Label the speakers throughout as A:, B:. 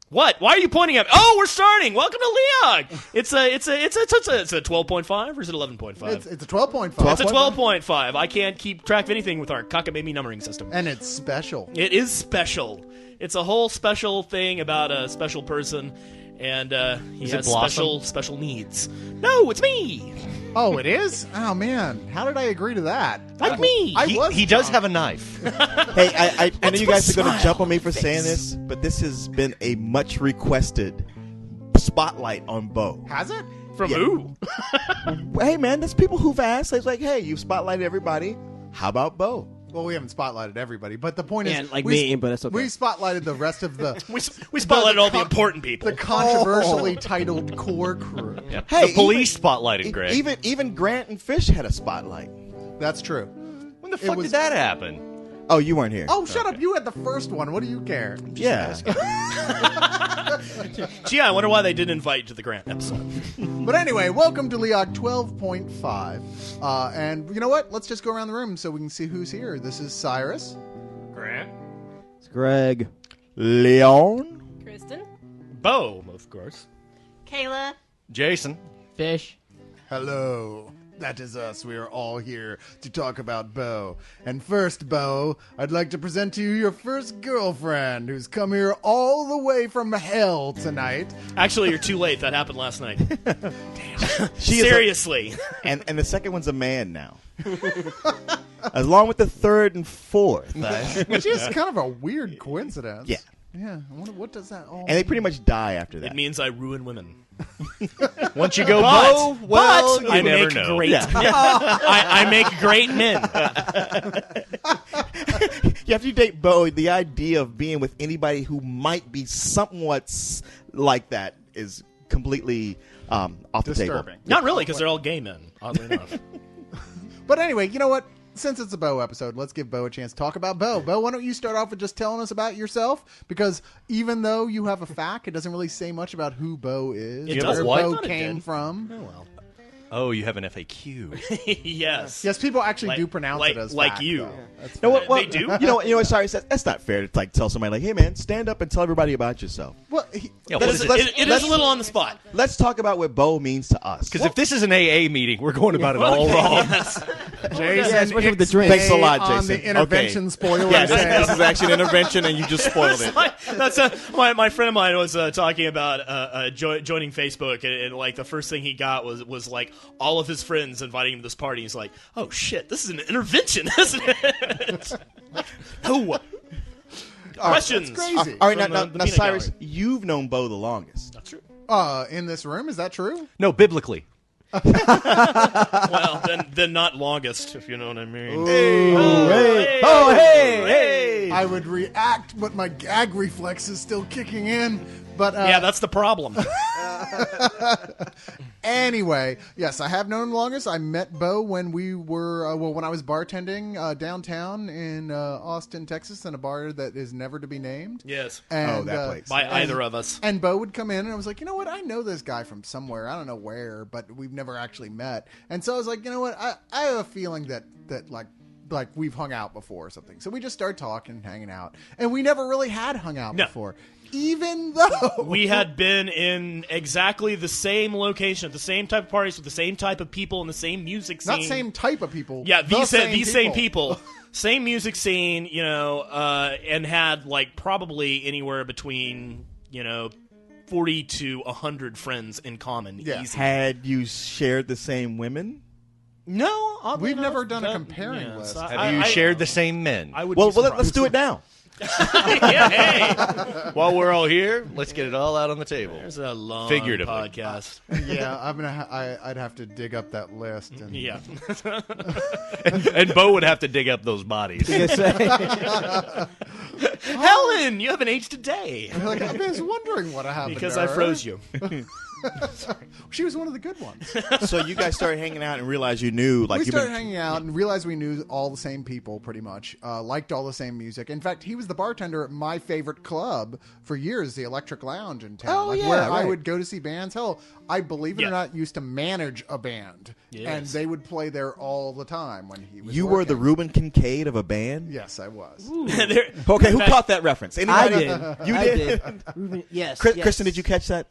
A: What? Why are you pointing at? Oh, we're starting. Welcome to Leog. It's a 12.5 or is it 11.5?
B: It's a 12.5.
A: It's a 12.5. I can't keep track of anything with our cockamamie numbering system.
B: And it's special.
A: It is special. It's a whole special thing about a special person, and he has special needs. No, it's me.
B: Oh, it is? Oh, man. How did I agree to that?
A: Like me.
C: He does have a knife.
D: Hey, I know you guys are going to jump on me for saying this, but this has been a much requested spotlight on Bo.
B: Has it?
A: From who?
D: Hey, man, there's people who've asked. It's like, hey, you've spotlighted everybody. How about Bo?
B: Well, we haven't spotlighted everybody, but the point is,
E: like me, but it's okay.
B: We spotlighted the rest of the.
A: we spotlighted all the important people.
B: The controversially titled core crew.
C: Yeah.
D: Hey,
C: the police spotlighted Greg.
D: Even Grant and Fish had a spotlight.
B: That's true.
C: When the fuck did that happen?
D: Oh, you weren't here.
B: Oh, shut up! You had the first one. What do you care?
D: Yeah.
A: Gee, I wonder why they didn't invite you to the Grant episode.
B: But anyway, welcome to Leog 12.5. And you know what? Let's just go around the room so we can see who's here. This is Cyrus.
A: Grant.
E: It's Greg.
D: Leon.
F: Kristen.
A: Bo, of course.
F: Kayla.
C: Jason.
E: Fish.
B: Hello. That is us. We are all here to talk about Bo. And first, Bo, I'd like to present to you your first girlfriend who's come here all the way from hell tonight.
A: Actually, you're too late. That happened last night. Damn.
D: She
A: Seriously.
D: And the second one's a man now. Along with the third and fourth.
B: Which is kind of a weird coincidence.
D: Yeah.
B: Yeah. I wonder, what does that all
D: And they pretty much die after that.
A: It means I ruin women.
C: Once you go Bo, well, you
A: I
C: never
A: make
C: know.
A: great. I make great men.
D: You have to date Bo. The idea of being with anybody who might be somewhat like that is completely off the table.
B: disturbing.
A: Not really, because they're all gay men. Oddly enough.
B: But anyway, you know what? Since it's a Bo episode, let's give Bo a chance to talk about Bo. Bo, why don't you start off with just telling us about yourself? Because even though you have a fact, it doesn't really say much about who Bo is,
A: It
B: where
A: does.
B: Bo
A: I thought it
B: came
A: did.
B: from.
A: Oh well.
C: Oh, you have an FAQ.
A: Yes.
B: Yes, people actually
A: Like-
B: do pronounce
A: like-
B: it as
A: like
B: fact,
A: you.
B: though. That's
D: No,
B: fair.
D: well,
A: They do?
D: You know what? Sorry, that's not fair to like tell somebody like, "Hey, man, stand up and tell everybody about yourself."
B: Well,
C: Yeah,
A: That
C: what
A: is,
C: is it?
A: it is a little on the spot.
D: Let's talk about what Bo means to us.
C: Because if this is an AA meeting, we're going about it all wrong.
B: Jason,
E: Yeah, especially with the drink.
D: Thanks a lot,
B: on
D: Jason.
B: the intervention
D: Okay.
B: spoiler.
D: Yeah, this
B: says-
D: is actually an intervention, and you just spoiled it.
A: That's my friend of mine was talking about joining Facebook, and like the first thing he got was like all of his friends inviting him to this party. He's like, "Oh shit, this is an intervention, isn't it?" No. Questions.
B: That's crazy.
D: All right,
A: From
D: now,
A: the
D: now
A: peanut
D: Cyrus,
A: gallery.
D: you've known Bo the longest.
A: That's true.
B: In this room, is that true?
C: No, biblically.
A: Well, then not longest, if you know what I mean.
E: Hey!
B: I would react, but my gag reflex is still kicking in. But
A: Yeah, that's the problem.
B: Anyway, yes, I have known him longest. I met Bo when we were, when I was bartending downtown in Austin, Texas, in a bar that is never to be named.
A: Yes.
B: And,
D: that place.
A: By either of us.
B: And Bo would come in, and I was like, you know what? I know this guy from somewhere. I don't know where, but we've never actually met. And so I was like, you know what? I have a feeling that like we've hung out before or something. So we just started talking, hanging out, and we never really had hung out
A: No.
B: before. Even though
A: We had been in exactly the same location, at the same type of parties, with the same type of people, and the same music scene.
B: not same type of people.
A: Yeah,
B: the
A: these same people. Same music scene, and had like probably anywhere between, 40 to 100 friends in common.
B: Yeah.
A: Easy.
D: Had you shared the same women?
A: No, oddly
B: We've
A: enough,
B: never done a comparing list.
C: Have you shared the same men?
A: I would
D: Well,
A: be
D: let's do it now.
A: yeah, hey,
C: While we're all here, let's get it all out on the table.
A: there's a long
C: Figuratively.
A: podcast.
B: Yeah, I'm gonna. I'd have to dig up that list. And,
A: Yeah.
C: And Bo would have to dig up those bodies.
A: Helen, you haven't aged a day
B: Like, I was wondering what happened
A: because
B: to
A: I
B: her.
A: froze you.
B: She was one of the good ones.
D: So you guys started hanging out and realized you knew, like,
B: We
D: you've
B: started
D: been,
B: hanging out and realized we knew all the same people pretty much, liked all the same music. In fact, he was the bartender at my favorite club for years, the Electric Lounge in town,
D: Oh, yeah,
B: where I
D: right.
B: would go to see bands. Hell, I believe it
A: Yeah.
B: or not used to manage a band,
A: Yes.
B: and they would play there all the time when he was.
D: you were the
B: working.
D: Reuben Kincaid of a band?
B: Yes, I was.
A: There-
D: Okay, who
A: in fact,
D: caught that reference?
E: I
D: Anybody?
E: did.
D: You
E: I
D: did?
E: Ruben, yes,
D: Chris,
E: yes.
D: Kristen, did you catch that?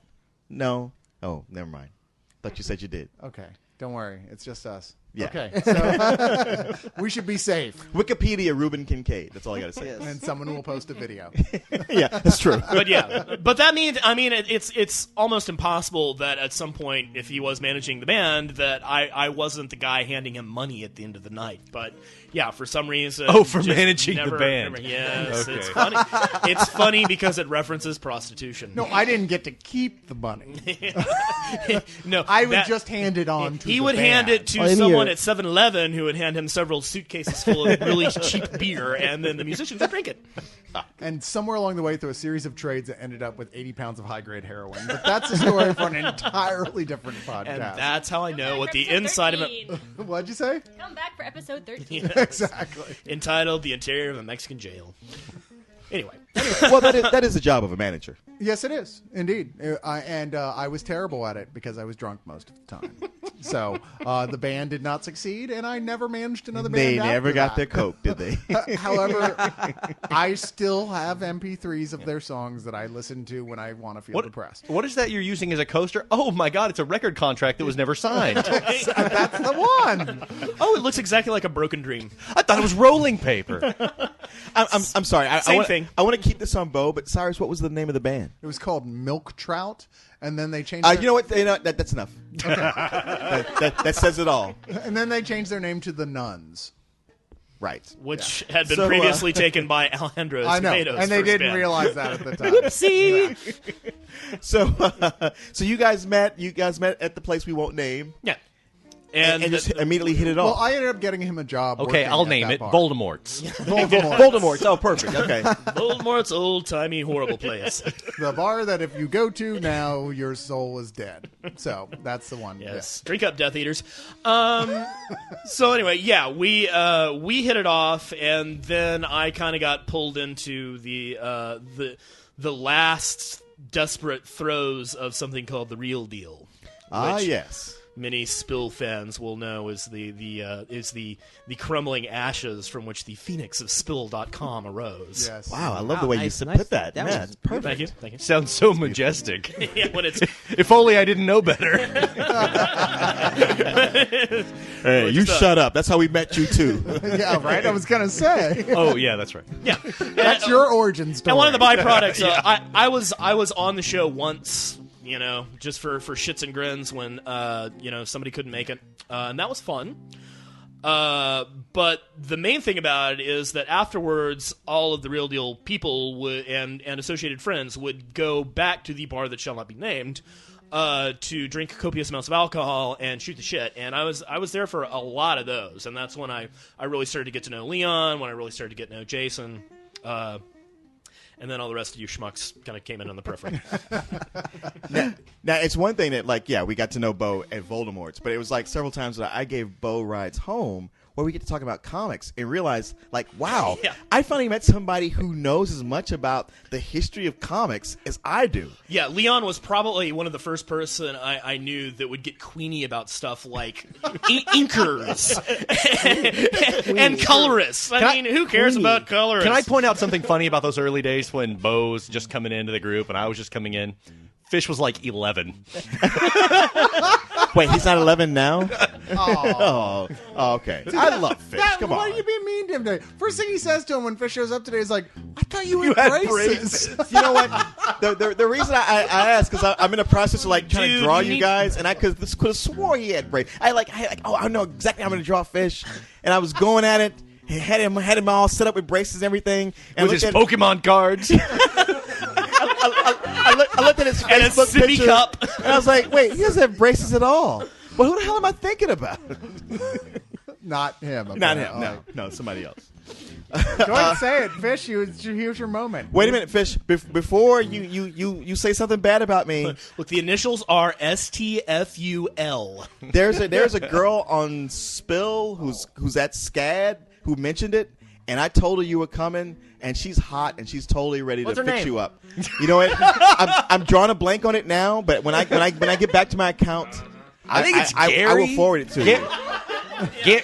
D: No. Oh, never mind. Thought you said you did.
B: Okay, don't worry, it's just us.
D: Yeah.
B: Okay, so we should be safe,
D: Wikipedia Reuben Kincaid. That's all I got to say.
E: Yes.
B: and someone will post a video.
D: Yeah, that's true.
A: But yeah, but that means it's almost impossible that at some point, if he was managing the band, that I wasn't the guy handing him money at the end of the night. But yeah, for some reason,
C: Oh, for
A: just
C: managing the
A: never-
C: band.
A: never- yes,
C: Okay.
A: it's funny. It's funny because it references prostitution.
B: No, I didn't get to keep the money.
A: no,
B: I would
A: that-
B: just hand it on to
A: He
B: the
A: would hand
B: band.
A: it to
E: Oh, in
A: someone
E: here.
A: at 7-Eleven who would hand him several suitcases full of really cheap beer, and then the musicians would drink it.
B: And somewhere along the way, through a series of trades, it ended up with 80 pounds of high-grade heroin. But that's a story for an entirely different podcast.
A: And that's how I know
F: Come
A: what
F: back
A: the
F: for episode
A: inside of
F: 13.
A: it.
B: What'd you say?
F: Come back for episode 13.
B: Exactly.
A: Entitled "The Interior of a Mexican Jail." Anyway,
D: Well, that is the job of a manager.
B: Yes, it is indeed, I was terrible at it because I was drunk most of the time. So the band did not succeed, and I never managed another band.
D: They never
B: after
D: got their
B: that.
D: coke, did they?
B: However, I still have MP3s of their songs that I listen to when I want to feel depressed.
C: What is that you're using as a coaster? Oh my God, it's a record contract that was never signed.
B: That's the one.
A: oh, it looks exactly like a broken dream.
C: I thought it was rolling paper.
D: I'm sorry.
A: Same thing.
D: I want to keep this on Bo, but Cyrus, what was the name of the band?
B: It was called Milk Trout, and then they changed.
D: You know what? That's enough. that says it all.
B: And then they changed their name to the Nuns.
D: Right.
A: Which had been
D: So,
A: previously taken by Alejandro
B: I know,
A: Escobedo's
B: and they
A: first
B: didn't
A: band.
B: realize that at the time.
A: See,
D: So you guys met. You guys met at the place we won't name,
A: yeah,
D: and just immediately hit it
B: Well,
D: off.
B: I ended up getting him a job.
C: Okay,
B: working
C: I'll
B: at
C: name
B: that
C: it
B: bar.
C: Voldemort's.
D: Voldemort. Oh, perfect. Okay.
A: Voldemort's old-timey horrible place.
B: The bar that if you go to now, your soul is dead. So that's the one.
A: Yes, drink up, Death Eaters. So anyway, yeah, we hit it off, and then I kind of got pulled into the last desperate throes of something called The Real Deal.
D: Ah,
A: which
D: yes.
A: Many Spill fans will know is the crumbling ashes from which the phoenix of Spill.com arose.
B: Yes.
D: Wow, I love the
E: Wow,
D: way
E: nice,
D: you
E: nice.
D: put that.
E: That
D: Man,
E: was
D: it's perfect.
A: Thank you, thank you.
C: Sounds so majestic.
A: Yeah, when it's
C: If only I didn't know better.
D: Hey, you shut up. That's how we met you too.
B: Yeah, right. I was gonna say
C: Oh yeah, that's right.
A: yeah.
B: that's your origin story.
A: And one of the byproducts, I was on the show once, you know, just for shits and grins when somebody couldn't make it, and that was fun. But the main thing about it is that afterwards, all of the Real Deal people and associated friends would go back to the bar that shall not be named to drink copious amounts of alcohol and shoot the shit. And I was there for a lot of those, and that's when I really started to get to know Leon, when I really started to get to know Jason. And then all the rest of you schmucks kind of came in on the periphery.
D: Now, it's one thing that, like, yeah, we got to know Bo at Voldemort's, but it was like several times that I gave Bo rides home where we get to talk about comics and realize, like, wow,
A: Yeah.
D: I finally met somebody who knows as much about the history of comics as I do.
A: Yeah, Leon was probably one of the first person I knew that would get queenie about stuff like inkers and colorists. I mean, who cares about colorists?
C: Can I point out something funny about those early days when Bo was just coming into the group and I was just coming in? Fish was like 11.
D: Wait, he's not 11 now? Oh, okay. I love Fish. Come
B: Why
D: on.
B: are you being mean to him today? First thing he says to him when Fish shows up today is like, "I thought you had braces."
D: You know what? The reason I asked because I'm in the process of like trying to
A: Dude,
D: draw
A: you
D: you
A: need-
D: guys, and I could have swore he had braces. I know exactly how I'm going to draw Fish, and I was going at it. He had him all set up with braces and everything, and
C: With his
D: looked at-
C: Pokemon cards.
D: I looked at his
A: And a
D: Facebook
A: sippy
D: picture,
A: cup.
D: and I was like, "Wait, he doesn't have braces at all." Well, who the hell am I thinking about?
B: Not him.
D: Not him.
B: apparently.
D: No, somebody else.
B: Go ahead and say it, Fish. Here's your moment.
D: Wait a minute, Fish. Before you say something bad about me,
A: Look, the initials are STFUL.
D: there's a girl on Spill who's at SCAD who mentioned it, and I told her you were coming, and she's hot and she's totally ready
E: What's
D: to
E: her
D: fix
E: name?
D: you up. You know what? I'm drawing a blank on it now, but when I get back to my account,
C: I think it's
D: I
C: Gary.
D: will forward it to you.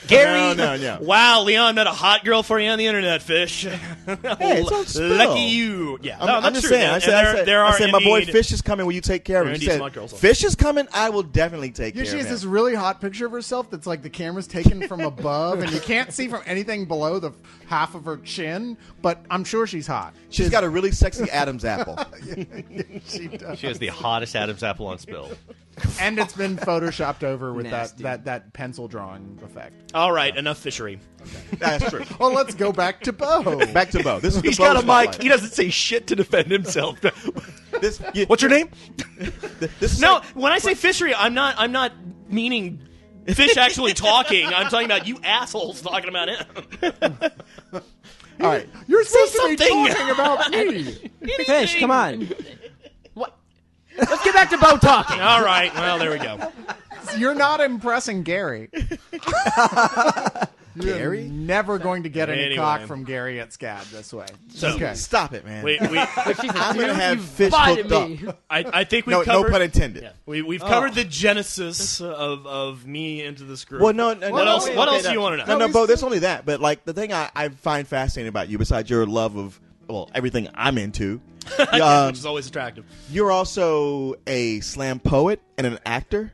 C: Gary.
D: No.
A: Wow, Leon met a hot girl for you on the internet, Fish.
D: it's on Spill.
A: Lucky you. Yeah,
D: I'm
A: that's
D: just
A: true.
D: saying.
A: And
D: I
A: are
D: said, my boy
A: indeed-
D: Fish is coming. Will you take care of
A: There
D: him?
A: are
D: She
A: indeed
D: said,
A: smart girls.
D: Fish is coming. I will definitely take care
B: She
D: of
B: has
D: him.
B: this really hot picture of herself that's like the camera's taken from above, and you can't see from anything below the half of her chin. But I'm sure she's hot.
D: She's got a really sexy Adam's apple.
B: She does.
C: She has the hottest Adam's apple on Spill.
B: And it's been photoshopped over with
E: Nasty.
B: that pencil drawing effect.
A: All right, enough fishery.
D: That's true.
B: Well, let's go back to Bo.
D: Back to Bo. This is
C: He's
D: the
C: got
D: Bo
C: a mic.
D: spotlight.
C: He doesn't say shit to defend himself.
D: What's
C: your name?
D: This is
A: No,
D: like-
A: when I say fishery, I'm not meaning Fish actually talking. I'm talking about you assholes talking about him.
D: all right.
B: You're supposed to be
A: something.
B: talking about me.
E: Fish, come on. What? Let's get back to Bo talking.
A: All right, well, there we go.
B: You're not impressing Gary. You're
D: Gary?
B: never going to get any
A: Anyway.
B: cock from Gary at SCAD this way.
A: So-
B: okay.
D: Stop it, man.
A: We
D: I'm gonna have Fish
E: Bided
D: hooked
E: me.
D: up.
A: I think we've
D: No
A: covered.
D: pun intended.
A: Yeah, we've covered the genesis of me into this group.
D: Well, no.
A: What else?
B: wait,
A: What
B: okay,
A: else do you want to know?
D: No, Bo. There's only that. But like the thing I find fascinating about you, besides your love of everything I'm into,
A: Which is always attractive.
D: you're also a slam poet and an actor.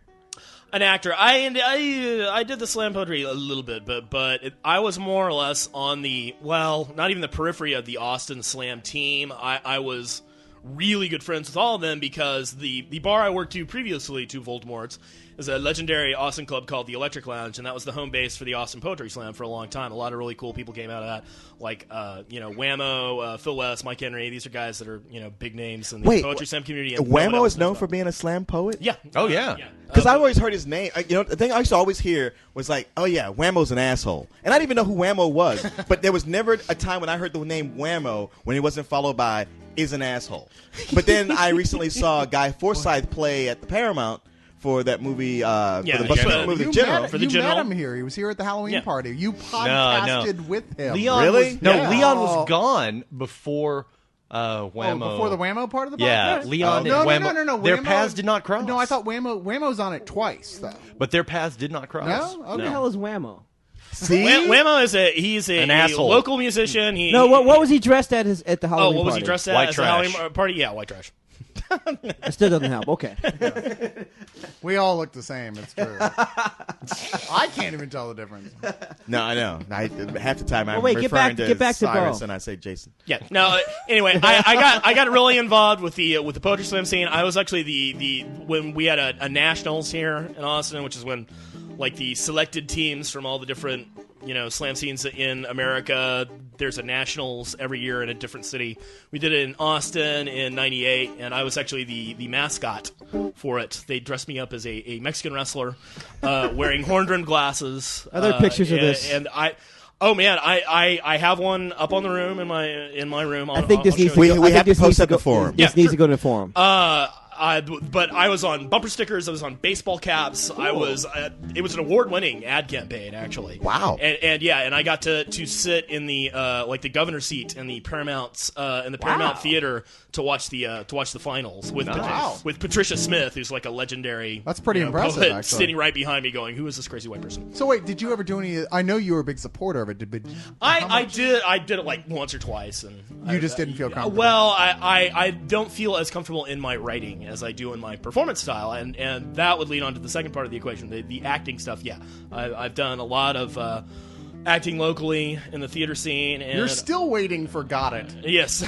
A: An actor. I did the slam poetry a little bit, but I was more or less on the not even the periphery of the Austin Slam team. I was really good friends with all of them because the bar I worked to previously to Voldemort's is a legendary Austin club called the Electric Lounge, and that was the home base for the Austin Poetry Slam for a long time. A lot of really cool people came out of that, like Whammo, Phil West, Mike Henry. These are guys that are big names in the
D: Wait,
A: poetry slam community. And no one
D: Whammo
A: else
D: is known
A: knows
D: for
A: about.
D: being a slam poet.
A: Yeah.
C: Oh, yeah.
D: Because I've always heard his name. The thing I used to always hear was like, oh, yeah, Whammo's an asshole. And I didn't even know who Whammo was. But there was never a time when I heard the name Whammo when it wasn't followed by is an asshole. But then I recently saw Guy Forsythe play at the Paramount for that movie, for
A: the
D: the Buster
A: General.
D: movie, The
B: You
D: General.
B: met,
A: For the
B: you
A: General?
B: met him here. He was here at the Halloween
A: Yeah.
B: party. You podcasted with him.
C: Leon
D: Really?
C: Was, no,
B: Yeah.
C: Leon
B: Oh.
C: was gone before
B: Oh,
C: Whammo.
B: before the Whammo part of the
C: Yeah,
B: podcast?
C: Leon
B: no,
C: and
B: no,
C: Whammo.
B: no, no, no.
C: Their
B: Whammo-
C: paths did not cross.
B: No, I thought Whammo's on it twice, though.
C: But their paths did not cross.
B: No? Okay.
E: Who the hell is Whammo?
D: See?
A: Whammo is he's
C: An
A: a
C: asshole.
A: local musician. He
E: No, what was he dressed at at the
A: Oh,
E: Halloween
A: what was
E: party?
A: he dressed as?
C: White
A: at the
C: trash.
A: Halloween party? Yeah, white trash.
E: It still doesn't help. Okay.
B: We all look the same. It's true. I can't even tell the difference.
D: No, I know. Half the time I'm
E: wait, get
D: referring
E: back to
D: Cyrus
E: Bo.
D: and I say Jason.
A: Yeah. No. Anyway, I got really involved with the poetry slam scene. I was actually the when we had a nationals here in Austin, which is when like the selected teams from all the different slam scenes in America. There's a nationals every year in a different city. We did it in Austin in '98, and I was actually the mascot for it. They dressed me up as a Mexican wrestler, wearing horn-rimmed glasses.
E: Are there pictures of this?
A: And oh man, I have one up on the room in my room.
E: I think this
A: I'll
E: needs
A: show
E: to
A: you.
E: go.
D: We
E: I think
D: have to
E: this
D: post
E: needs
D: at the
E: go-
D: forum.
E: This
A: Yeah,
E: needs to go to the forum.
A: But I was on bumper stickers. I was on baseball caps. I was. It was an award-winning ad campaign, actually.
D: Wow.
A: And I got to sit in the the governor's seat in the Paramount Theater to watch the finals with
B: Wow.
A: with Patricia Smith, who's like a legendary.
B: That's pretty impressive,
A: poet,
B: actually.
A: sitting right behind me, going, "Who is this crazy white person?"
B: So wait, did you ever do any? I know you were a big supporter of it.
A: I did it like once or twice, and
B: You just didn't feel comfortable.
A: Well, I don't feel as comfortable in my writing as I do in my performance style, and that would lead on to the second part of the equation, the acting stuff. Yeah, I've done a lot of acting locally in the theater scene. And
B: You're still waiting for Got It.
A: yes.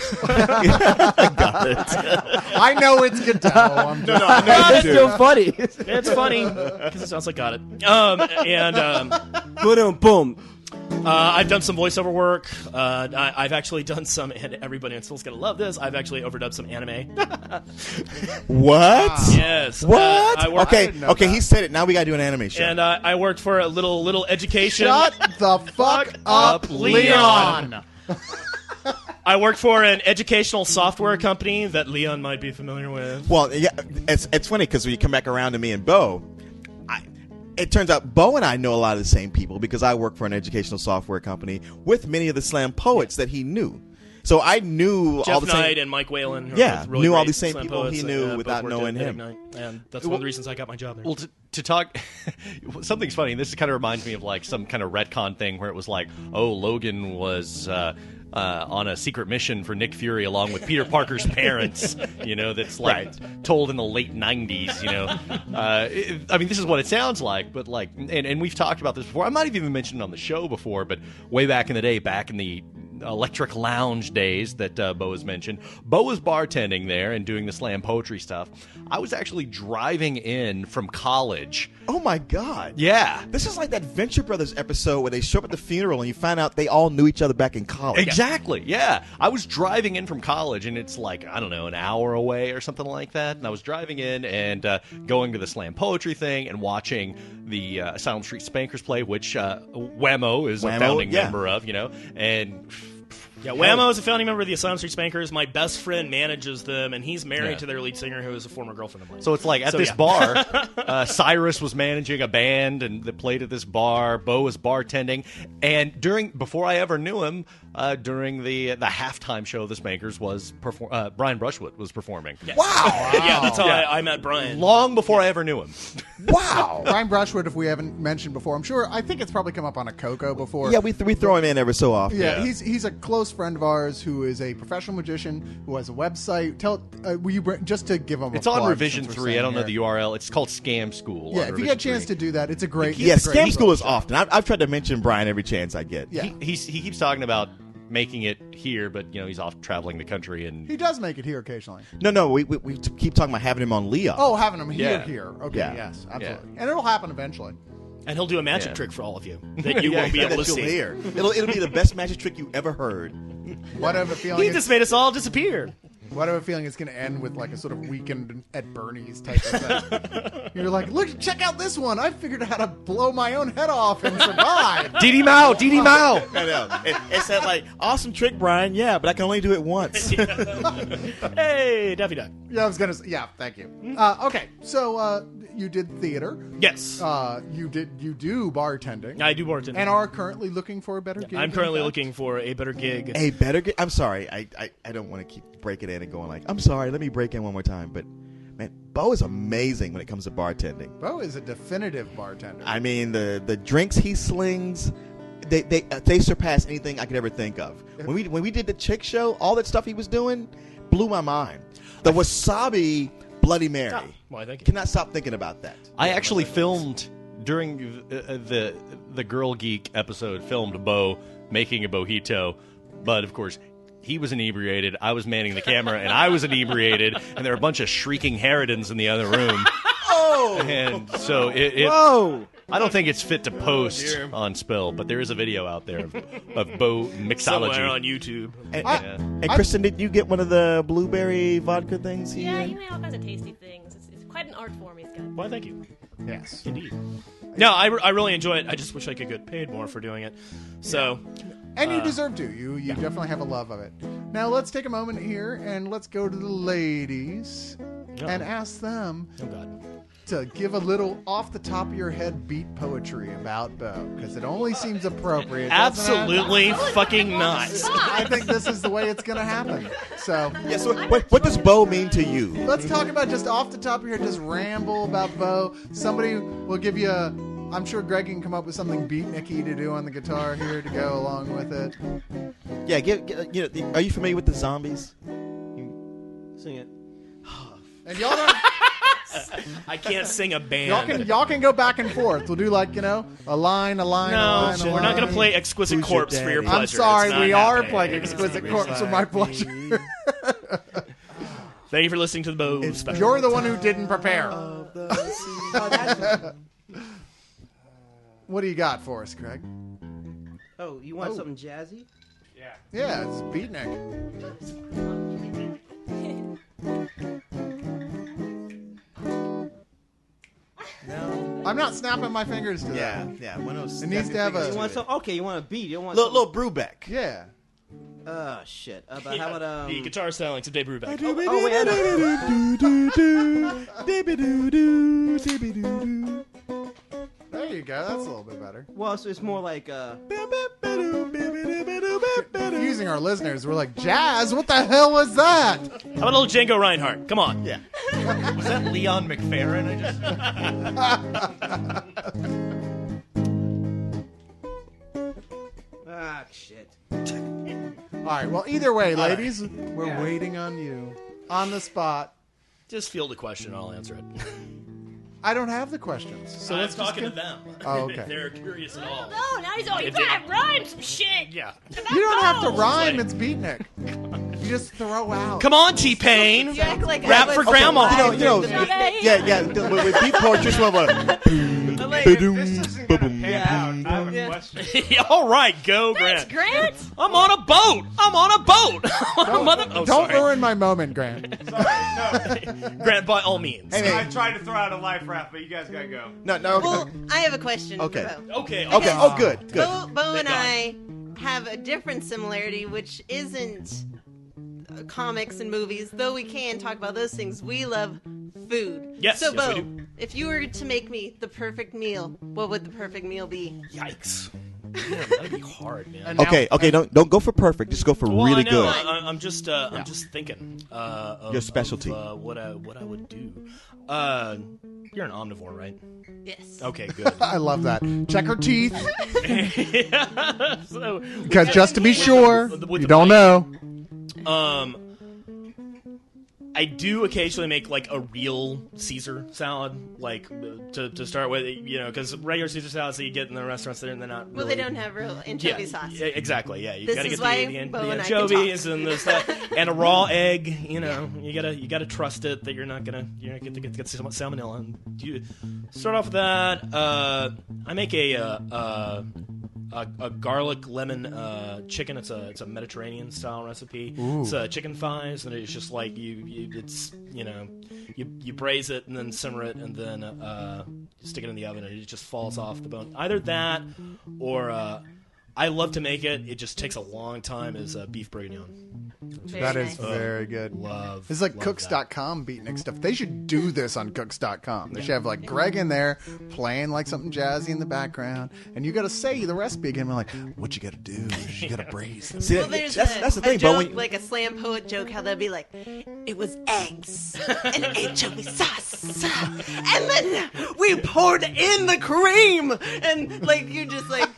B: I know it's Godot. I'm just,
E: That's still funny.
A: It's funny because it sounds like Got It.
E: Boom, boom.
A: I've done some voiceover work. I've actually done some, and everybody in school's gonna love this. I've actually overdubbed some anime.
D: What?
A: Yes.
D: What?
A: I worked,
B: I didn't know
D: Okay,
B: that.
D: he said it. Now we got to do an anime show.
A: and I worked for a little education.
B: shut the fuck up,
A: up,
B: Leon.
A: I work for an educational software company that Leon might be familiar with.
D: Well, yeah, it's funny because when you come back around to me and Bo, it turns out Bo and I know a lot of the same people because I work for an educational software company with many of the slam poets that he knew. So I knew
A: Jeff
D: all the
A: Knight
D: same.
A: and Mike Whalen.
D: Yeah,
A: really
D: knew all
A: great
D: these same
A: slam
D: people
A: poets
D: he
A: that,
D: knew
A: both
D: without
A: worked
D: knowing
A: at
D: him.
A: Ignite, and that's one of the reasons I got my job there.
C: Well, to talk, something's funny. This kind of reminds me of like some kind of retcon thing where it was like, oh, Logan was on a secret mission for Nick Fury along with Peter Parker's parents. That's like told in the late '90s. I mean, this is what it sounds like, but like, and we've talked about this before. I might have even mentioned it on the show before, but way back in the day, back in the Electric Lounge days that Bo has mentioned. Bo was bartending there and doing the slam poetry stuff. I was actually driving in from college.
D: Oh my God!
C: Yeah.
D: This is like that Venture Brothers episode where they show up at the funeral and you find out they all knew each other back in college.
C: Exactly, yeah. I was driving in from college, and it's like, I don't know, an hour away or something like that. And I was driving in and going to the slam poetry thing and watching the Asylum Street Spankers play, which Whammo is a founding member of, and...
A: Yeah, Whammo is a founding member of the Asylum Street Spankers. My best friend manages them, and he's married to their lead singer, who is a former girlfriend of mine.
C: So it's like at this bar, Cyrus was managing a band and that played at this bar. Bo was bartending, and before I ever knew him, during the halftime show of the Spankers was Brian Brushwood was performing.
A: Yes.
D: Wow!
A: Yeah, that's how I met Brian.
C: Long before I ever knew him.
D: Wow!
B: Brian Brushwood, if we haven't mentioned before, I think it's probably come up on a Coco before.
D: Yeah, we throw him in every so often.
B: Yeah, he's a close friend of ours who is a professional magician who has a website. Will you just to give him?
C: It's
B: a
C: on
B: plug,
C: Revision
B: since we're
C: 3. I don't know
B: saying
C: the URL. It's called Scam School.
B: Yeah,
C: on
B: if you get a
C: Revision
B: chance
C: 3.
B: to do that, it's a great.
D: Yeah,
B: it's a great
D: Scam School is
B: show.
D: often. I've tried to mention Brian every chance I get.
B: Yeah,
C: He keeps talking about making it here, but he's off traveling the country and
B: he does make it here occasionally.
D: No, we keep talking about having him on Leo.
B: Oh, having him
C: Yeah.
B: here. Okay,
D: Yeah.
B: yes, absolutely, and it'll happen eventually.
A: And he'll do a magic
C: Yeah.
A: trick for all of you that you won't be able
D: that
A: to
D: you'll
A: see.
D: hear. It'll be the best magic trick you ever heard.
B: What I have a feeling.
A: He just made us all disappear.
B: What I have a feeling it's going to end with like a sort of Weekend at Bernie's type of thing. You're like, look, check out this one. I figured out how to blow my own head off and survive.
C: Didi Mao.
D: I know. It's that like awesome trick, Brian. Yeah, but I can only do it once.
A: Hey, Daffy Duck.
B: Yeah, I was gonna say. Yeah, thank you. Okay, so you did theater.
A: Yes,
B: You do bartending.
A: I do bartending.
B: And are currently looking for a better gig.
A: I'm
B: in
A: currently
B: fact?
A: looking for a better gig.
D: Hey, better get. I'm sorry. I don't want to keep breaking in and going like, I'm sorry. Let me break in one more time. But man, Bo is amazing when it comes to bartending.
B: Bo is a definitive bartender.
D: I mean, the drinks he slings, they surpass anything I could ever think of. When we did the Chick Show, all that stuff he was doing blew my mind. The wasabi Bloody Mary.
A: Oh, well, thank you.
D: Cannot stop thinking about that.
C: I actually filmed during the Girl Geek episode. Filmed Bo making a mojito, but of course he was inebriated. I was manning the camera, and I was inebriated, and there were a bunch of shrieking harridans in the other room.
D: Oh,
C: And so
D: whoa!
C: I don't think it's fit to post on Spill, but there is a video out there of Bo mixology.
A: Somewhere on YouTube.
D: And Kristen, did you get one of the blueberry vodka things?
F: Yeah, you made all kinds of tasty things. It's quite an art form he's got.
A: Why, thank you.
B: Yes.
A: Indeed. No, I really enjoy it. I just wish I could get paid more for doing it. So,
B: And you deserve to. You definitely have a love of it. Now let's take a moment here and let's go to the ladies and ask them
A: oh god.
B: to give a little off the top of your head beat poetry about Bo, because it only seems appropriate. doesn't it?
A: Absolutely fucking not.
B: I think this is the way it's going to happen. So
D: Yeah. So what does Bo mean to you?
B: let's talk about just off the top of your head, just ramble about Bo. Somebody will give you a. I'm sure Greg can come up with something beatniky to do on the guitar here to go along with it.
D: Yeah. Are you familiar with the Zombies?
E: Sing it.
B: And y'all don't.
A: I can't sing a band.
B: Y'all can go back and forth. We'll do like a line.
A: No,
B: a line.
A: we're not going to play Exquisite
D: Who's your
A: Corpse for your
D: daddy?
A: pleasure.
B: I'm sorry,
A: It's not
B: we are
A: happening.
B: playing Exquisite Corpse for my pleasure.
A: Thank you for listening to the Bo special.
B: You're the one who didn't prepare. What do you got for us, Greg?
E: Oh, you want something jazzy?
B: Yeah, it's beatnik.
E: No.
B: I'm not snapping my fingers to that.
D: Yeah. One of those.
B: It needs to have
E: You
B: a.
E: want some? Okay, you want a beat. You don't want
D: little Brubeck.
B: Yeah.
E: Oh shit. But how about
A: the guitar stylings of Dave Brubeck.
E: Oh wait, I know.
B: There you go. That's a little bit better.
E: Well, it's more like
B: Confusing our listeners. We're like, jazz? What the hell was that?
A: How about a little Django Reinhardt? Come on.
D: Yeah.
C: Was that Leon McFerrin?
E: shit.
B: All right. Well, either way, ladies, we're waiting on you on the spot.
A: Just field the question and I'll answer it.
B: I don't have the questions, so
A: I'm
B: let's just
A: talking
B: get...
A: to them.
B: Oh, okay.
A: If they're curious at all.
F: No, now he's all, you gotta rhyme some shit.
A: Yeah.
B: You don't have to
F: Bones.
B: rhyme. It's beatnik. You just throw out.
A: Come on, T-Pain.
F: You act like
A: Rap
F: I
A: for
F: was
A: grandma.
F: alive
D: You know,
F: in the day.
D: yeah. With beat poetry, just
E: Like,
G: This isn't gonna pan out. I have a question.
A: All right, go,
F: Thanks,
A: Grant.
F: Grant.
A: I'm on a boat. Oh,
B: Don't
A: sorry.
B: ruin my moment, Grant.
G: Sorry, no.
A: Grant, by all means.
D: Hey,
G: I
D: man.
G: tried to throw out a life raft, but you guys gotta go.
D: No.
H: Well, I have a question.
D: Okay.
H: For Bo.
A: Okay.
D: Okay. Oh, good.
H: Bo and
A: Thank
H: I have a different similarity, which isn't comics and movies, though we can talk about those things. We love food.
A: Yes,
H: So,
A: yes,
H: Bo,
A: we do.
H: if you were to make me the perfect meal, what would the perfect meal be?
A: Yikes. Man, that'd be hard, man.
B: And now-
D: Okay. Don't go for perfect. Just go for
A: Well,
D: really
A: I know.
D: good.
A: I'm just thinking. Of,
D: Your specialty.
A: Of, what I would do. You're an omnivore, right?
H: Yes.
A: Okay, good.
B: I love that. Check her teeth,
A: So,
B: because just to be sure,
A: with
B: you
A: the
B: don't
A: bite.
B: know.
A: I do occasionally make like a real Caesar salad, like to start with, because regular Caesar salads that you get in the restaurants, they're not.
H: Well,
A: really,
H: they don't have real anchovy sauce.
A: Yeah, exactly. Yeah, you
H: This
A: gotta
H: is
A: get
H: why
A: the
H: Bo and I can
A: anchovies
H: talk.
A: and the stuff, and a raw egg. You gotta trust it that you're not gonna get some salmonella. And you start off with that. I make a garlic lemon chicken. It's a Mediterranean style recipe. It's chicken thighs, and it's just like you braise it and then simmer it and then stick it in the oven, and it just falls off the bone. Either that or I love to make it. It just takes a long time. Is beef bourguignon.
H: Very
B: That
H: nice.
B: is very good.
A: Love.
B: It's like
A: love
B: Cooks.com beatnik stuff. They should do this on Cooks.com. They should have like Greg in there playing like something jazzy in the background, and you got to say the recipe again. We're like, what you got to do? You got to braise this.
D: See,
H: Well, there's
D: that's the
H: a
D: thing,
H: joke,
D: Bo. When,
H: like a slam poet joke, how they'd be like, it was eggs and anchovy sauce, and then we poured in the cream, and like you just like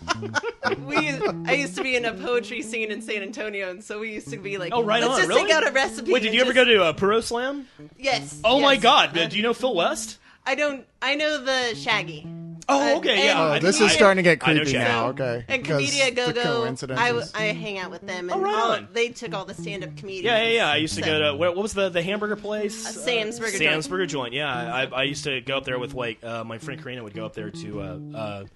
H: I used to be in a poetry scene in San Antonio, and so we used to be like,
A: Oh, right
H: let's
A: on,
H: just
A: really?
H: take out a recipe.
A: Wait, did
H: and
A: you ever
H: just-
A: go to a Puro Slam?
H: Yes.
A: Oh my
H: yes.
A: God! Do you know Phil West?
H: I don't. I know the Shaggy.
A: Oh, okay, yeah.
H: and
B: Oh, this
A: I-
B: is starting to get
A: I know
B: creepy
A: Shaggy.
B: now. Okay.
H: And
B: Because
H: Comedia Go
B: the
H: Go,
B: coincidences.
H: I hang out with them,
A: Oh,
H: and
A: right on.
H: they took all the stand-up comedians.
A: Yeah. I used to
H: So-
A: go to what was the hamburger place?
H: Sam's Burger
A: Sam's
H: Joint.
A: Burger Joint. Yeah, I used to go up there with like my friend Karina would go up there to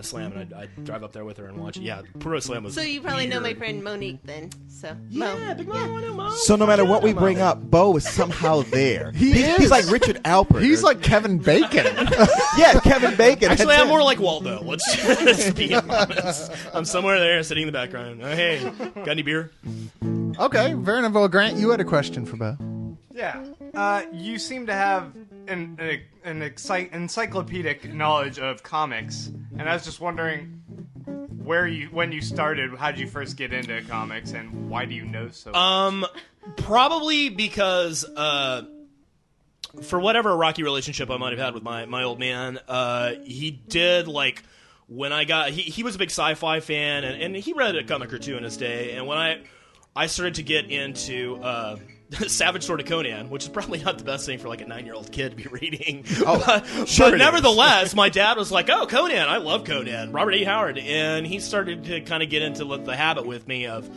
A: Slam, and I'd drive up there with her and watch it. Yeah, Puro Slam was.
H: So you probably know my
A: weird.
H: friend Monique then. So
A: Yeah,
H: Mo.
A: Big Mo. I know Mo.
D: so no matter what we bring up, Bo is somehow there.
B: Is.
D: He's like Richard Alpert.
B: He's like Kevin Bacon.
D: yeah, Kevin Bacon.
A: Actually,
D: That's
A: I'm
D: it.
A: more like Waldo. Let's be honest. I'm somewhere there, sitting in the background. Oh, hey, got any beer?
B: Okay, fair enough. Well, Grant, you had a question for Bo.
G: Yeah. You seem to have an encyclopedic knowledge of comics, and I was just wondering when you started, how did you first get into comics, and why do you know so much?
A: Probably because for whatever rocky relationship I might have had with my old man, he did like when I got he was a big sci-fi fan, and he read a comic or two in his day, and when I started to get into Savage Sword of Conan, which is probably not the best thing for like a 9-year-old kid to be reading.
D: Oh,
A: but
D: sure it is.
A: nevertheless, my dad was like, "Oh, Conan! I love Conan." Robert E. Howard, and he started to kind of get into the habit with me of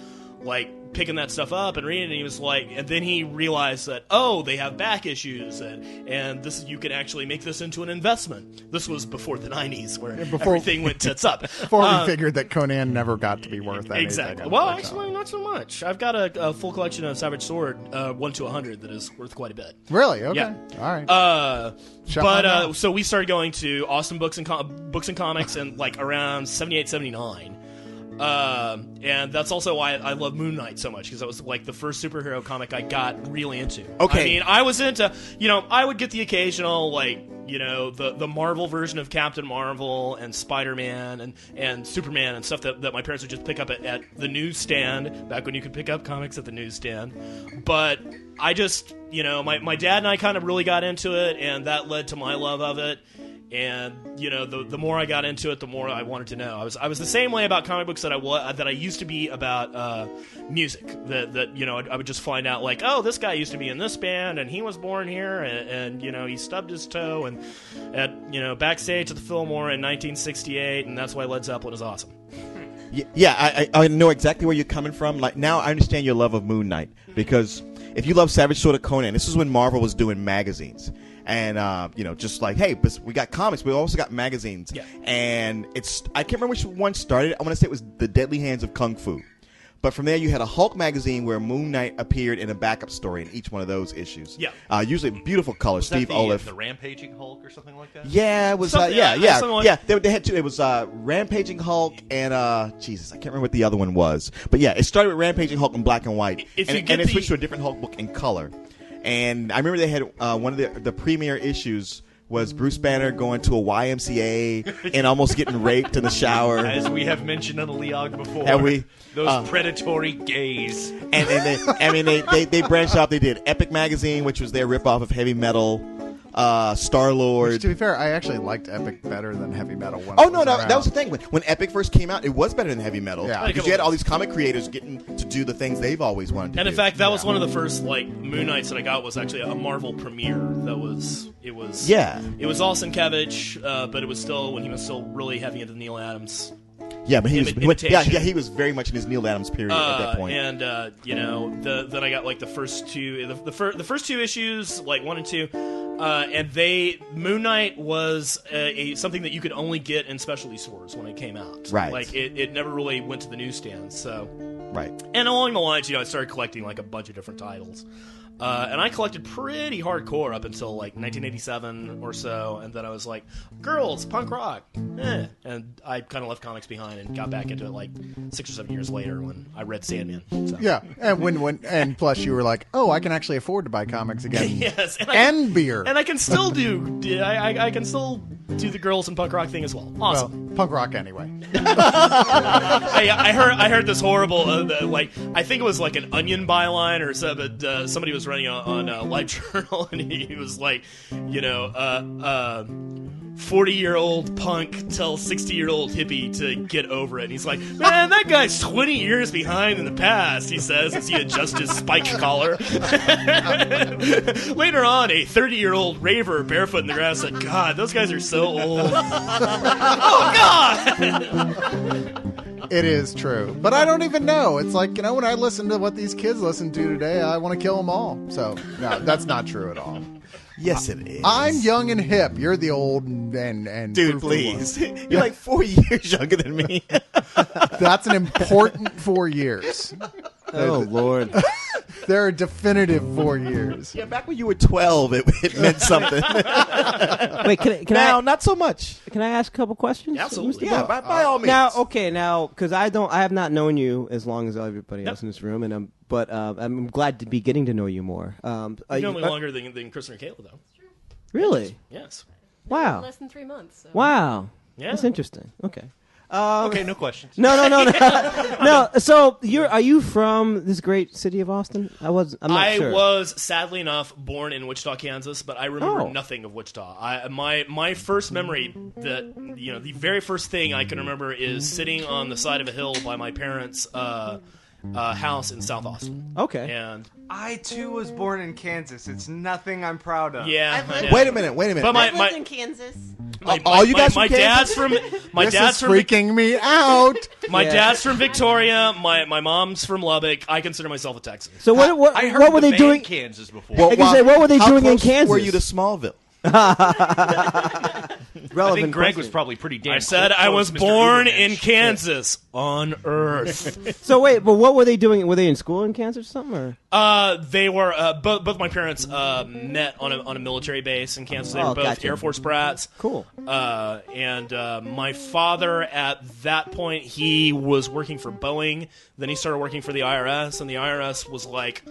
A: like picking that stuff up and reading it. And he was like, and then he realized that they have back issues, and this you can actually make this into an investment. This was before the 90s where everything went tits up.
B: Before we figured that Conan never got to be worth anything.
A: Exactly. Well, actually, not so much. I've got a full collection of Savage Sword 1 to 100 that is worth quite a bit.
B: Really? Okay.
A: Yeah.
B: All right. Shut my mouth.
A: So we started going to Austin Books and Comics in like around 78, 79. And that's also why I love Moon Knight so much, because that was like the first superhero comic I got really into.
D: Okay.
A: I mean, I was into, I would get the occasional, like, the Marvel version of Captain Marvel and Spider-Man and Superman and stuff that my parents would just pick up at the newsstand, back when you could pick up comics at the newsstand. But I just, my dad and I kind of really got into it, and that led to my love of it. And the more I got into it, the more I wanted to know. I was the same way about comic books that I used to be about music. That I would just find out, like, oh, this guy used to be in this band, and he was born here, and he stubbed his toe and at backstage at the Fillmore in 1968, and that's why Led Zeppelin is awesome.
D: Yeah, I know exactly where you're coming from. Like, now I understand your love of Moon Knight, because if you love Savage Sword of Conan, this is when Marvel was doing magazines. And, just like, hey, but we got comics, we also got magazines.
A: Yeah.
D: And I can't remember which one started. I want to say it was The Deadly Hands of Kung Fu. But from there, you had a Hulk magazine where Moon Knight appeared in a backup story in each one of those issues.
A: Yeah.
D: Usually beautiful colors. Steve Olive.
C: The Rampaging Hulk or something like that?
D: Yeah, it was.
A: Something-
D: Yeah.
A: something like-
D: Yeah, they had two. It was Rampaging Hulk and Jesus, I can't remember what the other one was. But yeah, it started with Rampaging Hulk in black and white,
A: If
D: and,
A: you get
D: and it
A: the-
D: switched to a different Hulk book in color. And I remember they had one of the premiere issues was Bruce Banner going to a YMCA and almost getting raped in the shower.
C: As we have mentioned on the Leog before,
D: Have we?
C: those predatory gays.
D: And they branched off. They did Epic Magazine, which was their ripoff of Heavy Metal. Star-Lord.
B: To be fair, I actually liked Epic better than Heavy Metal. When
D: Oh
B: it
D: no,
B: was
D: no,
B: around.
D: that was the thing. When Epic first came out, it was better than Heavy Metal.
B: Yeah.
D: Because you had all these comic creators getting to do the things they've always wanted to
A: And
D: do.
A: in fact, that was one of the first Moon Knights that I got. Was actually a Marvel premiere. It was all Sienkiewicz, but it was still when he was still really heavy into Neil Adams.
D: Yeah, but he was
A: imitation.
D: he was very much in his Neil Adams period at that point.
A: And then I got like the first two, the first two issues, like 1 and 2, and Moon Knight was something that you could only get in specialty stores when it came out.
D: Right.
A: Like it never really went to the newsstands. So
D: Right.
A: And along the lines, I started collecting like a bunch of different titles. And I collected pretty hardcore up until like 1987 or so, and then I was like, girls, punk rock, and I kind of left comics behind and got back into it like 6 or 7 years later when I read Sandman. So.
B: Yeah, and and plus you were like, oh, I can actually afford to buy comics again.
A: Yes,
B: and beer.
A: and I can still do. I can still do the girls and punk rock thing as well. Awesome.
B: Well, punk rock anyway.
A: I heard this horrible I think it was like an Onion byline or so, but somebody was running on Live Journal and he was like, 40-year-old punk tells 60-year-old hippie to get over it. And he's like, man, that guy's 20 years behind in the past, he says, as he adjusts his spike collar. Later on, a 30-year-old raver barefoot in the grass said, God, those guys are so old. Oh, God!
B: It is true. But I don't even know. It's like, when I listen to what these kids listen to today, I want to kill them all. So, no, that's not true at all.
D: Yes, it is.
B: I'm young and hip. You're the old and
D: Dude,
B: fruitful
D: please. You're like 4 years younger than me.
B: one. That's an important 4 years.
E: Oh, Lord.
B: They're a definitive 4 years.
D: Yeah, back when you were 12, it meant something.
E: Wait, can
D: Now,
E: I
D: not so much.
E: can I ask a couple questions?
A: Absolutely.
D: Yeah, by all means.
E: Now, because I have not known you as long as everybody else in this room, and I'm glad to be getting to know you more.
A: You know me longer than Chris and Kayla, though.
E: Really?
A: Yes.
E: Wow.
F: Less than 3 months. So.
E: Wow.
A: Yeah.
E: That's interesting. Okay.
C: Okay, no questions.
E: No. No. So are you from this great city of Austin? I'm not sure.
A: I was, sadly enough, born in Wichita, Kansas, but I remember
E: Oh.
A: nothing of Wichita. My first memory, that the very first thing I can remember is sitting on the side of a hill by my parents' house in South Austin.
E: Okay.
A: And
G: I too was born in Kansas. It's nothing I'm proud of.
A: yeah,
H: I've lived-
A: I know.
D: Wait a minute.
A: But
H: I lived in Kansas.
D: All you guys
A: my
D: from
A: dad's
D: Kansas?
A: from my
B: This
A: dad's
B: is
A: from
B: freaking me out.
A: my
E: Yeah.
A: dad's from Victoria. My mom's from Lubbock. I consider myself a Texan.
E: So what
C: I heard
E: what were
C: the
E: they
C: band
E: doing?
C: Kansas before.
E: I can say, what were they
D: how
E: doing in
D: close
E: Kansas?
D: Were you to Smallville?
E: relevant.
C: I think Greg was
E: question.
C: probably pretty damn.
A: I said I was
C: close, Mr.
A: born
C: Ubermensch.
A: in Kansas on Earth.
E: So wait, but what were they doing? Were they in school in Kansas or something? Or
A: They were both my parents met on a military base in Kansas. They were both
E: gotcha.
A: Air Force brats.
E: Cool.
A: And my father, at that point, he was working for Boeing. Then he started working for the IRS, and the IRS was like,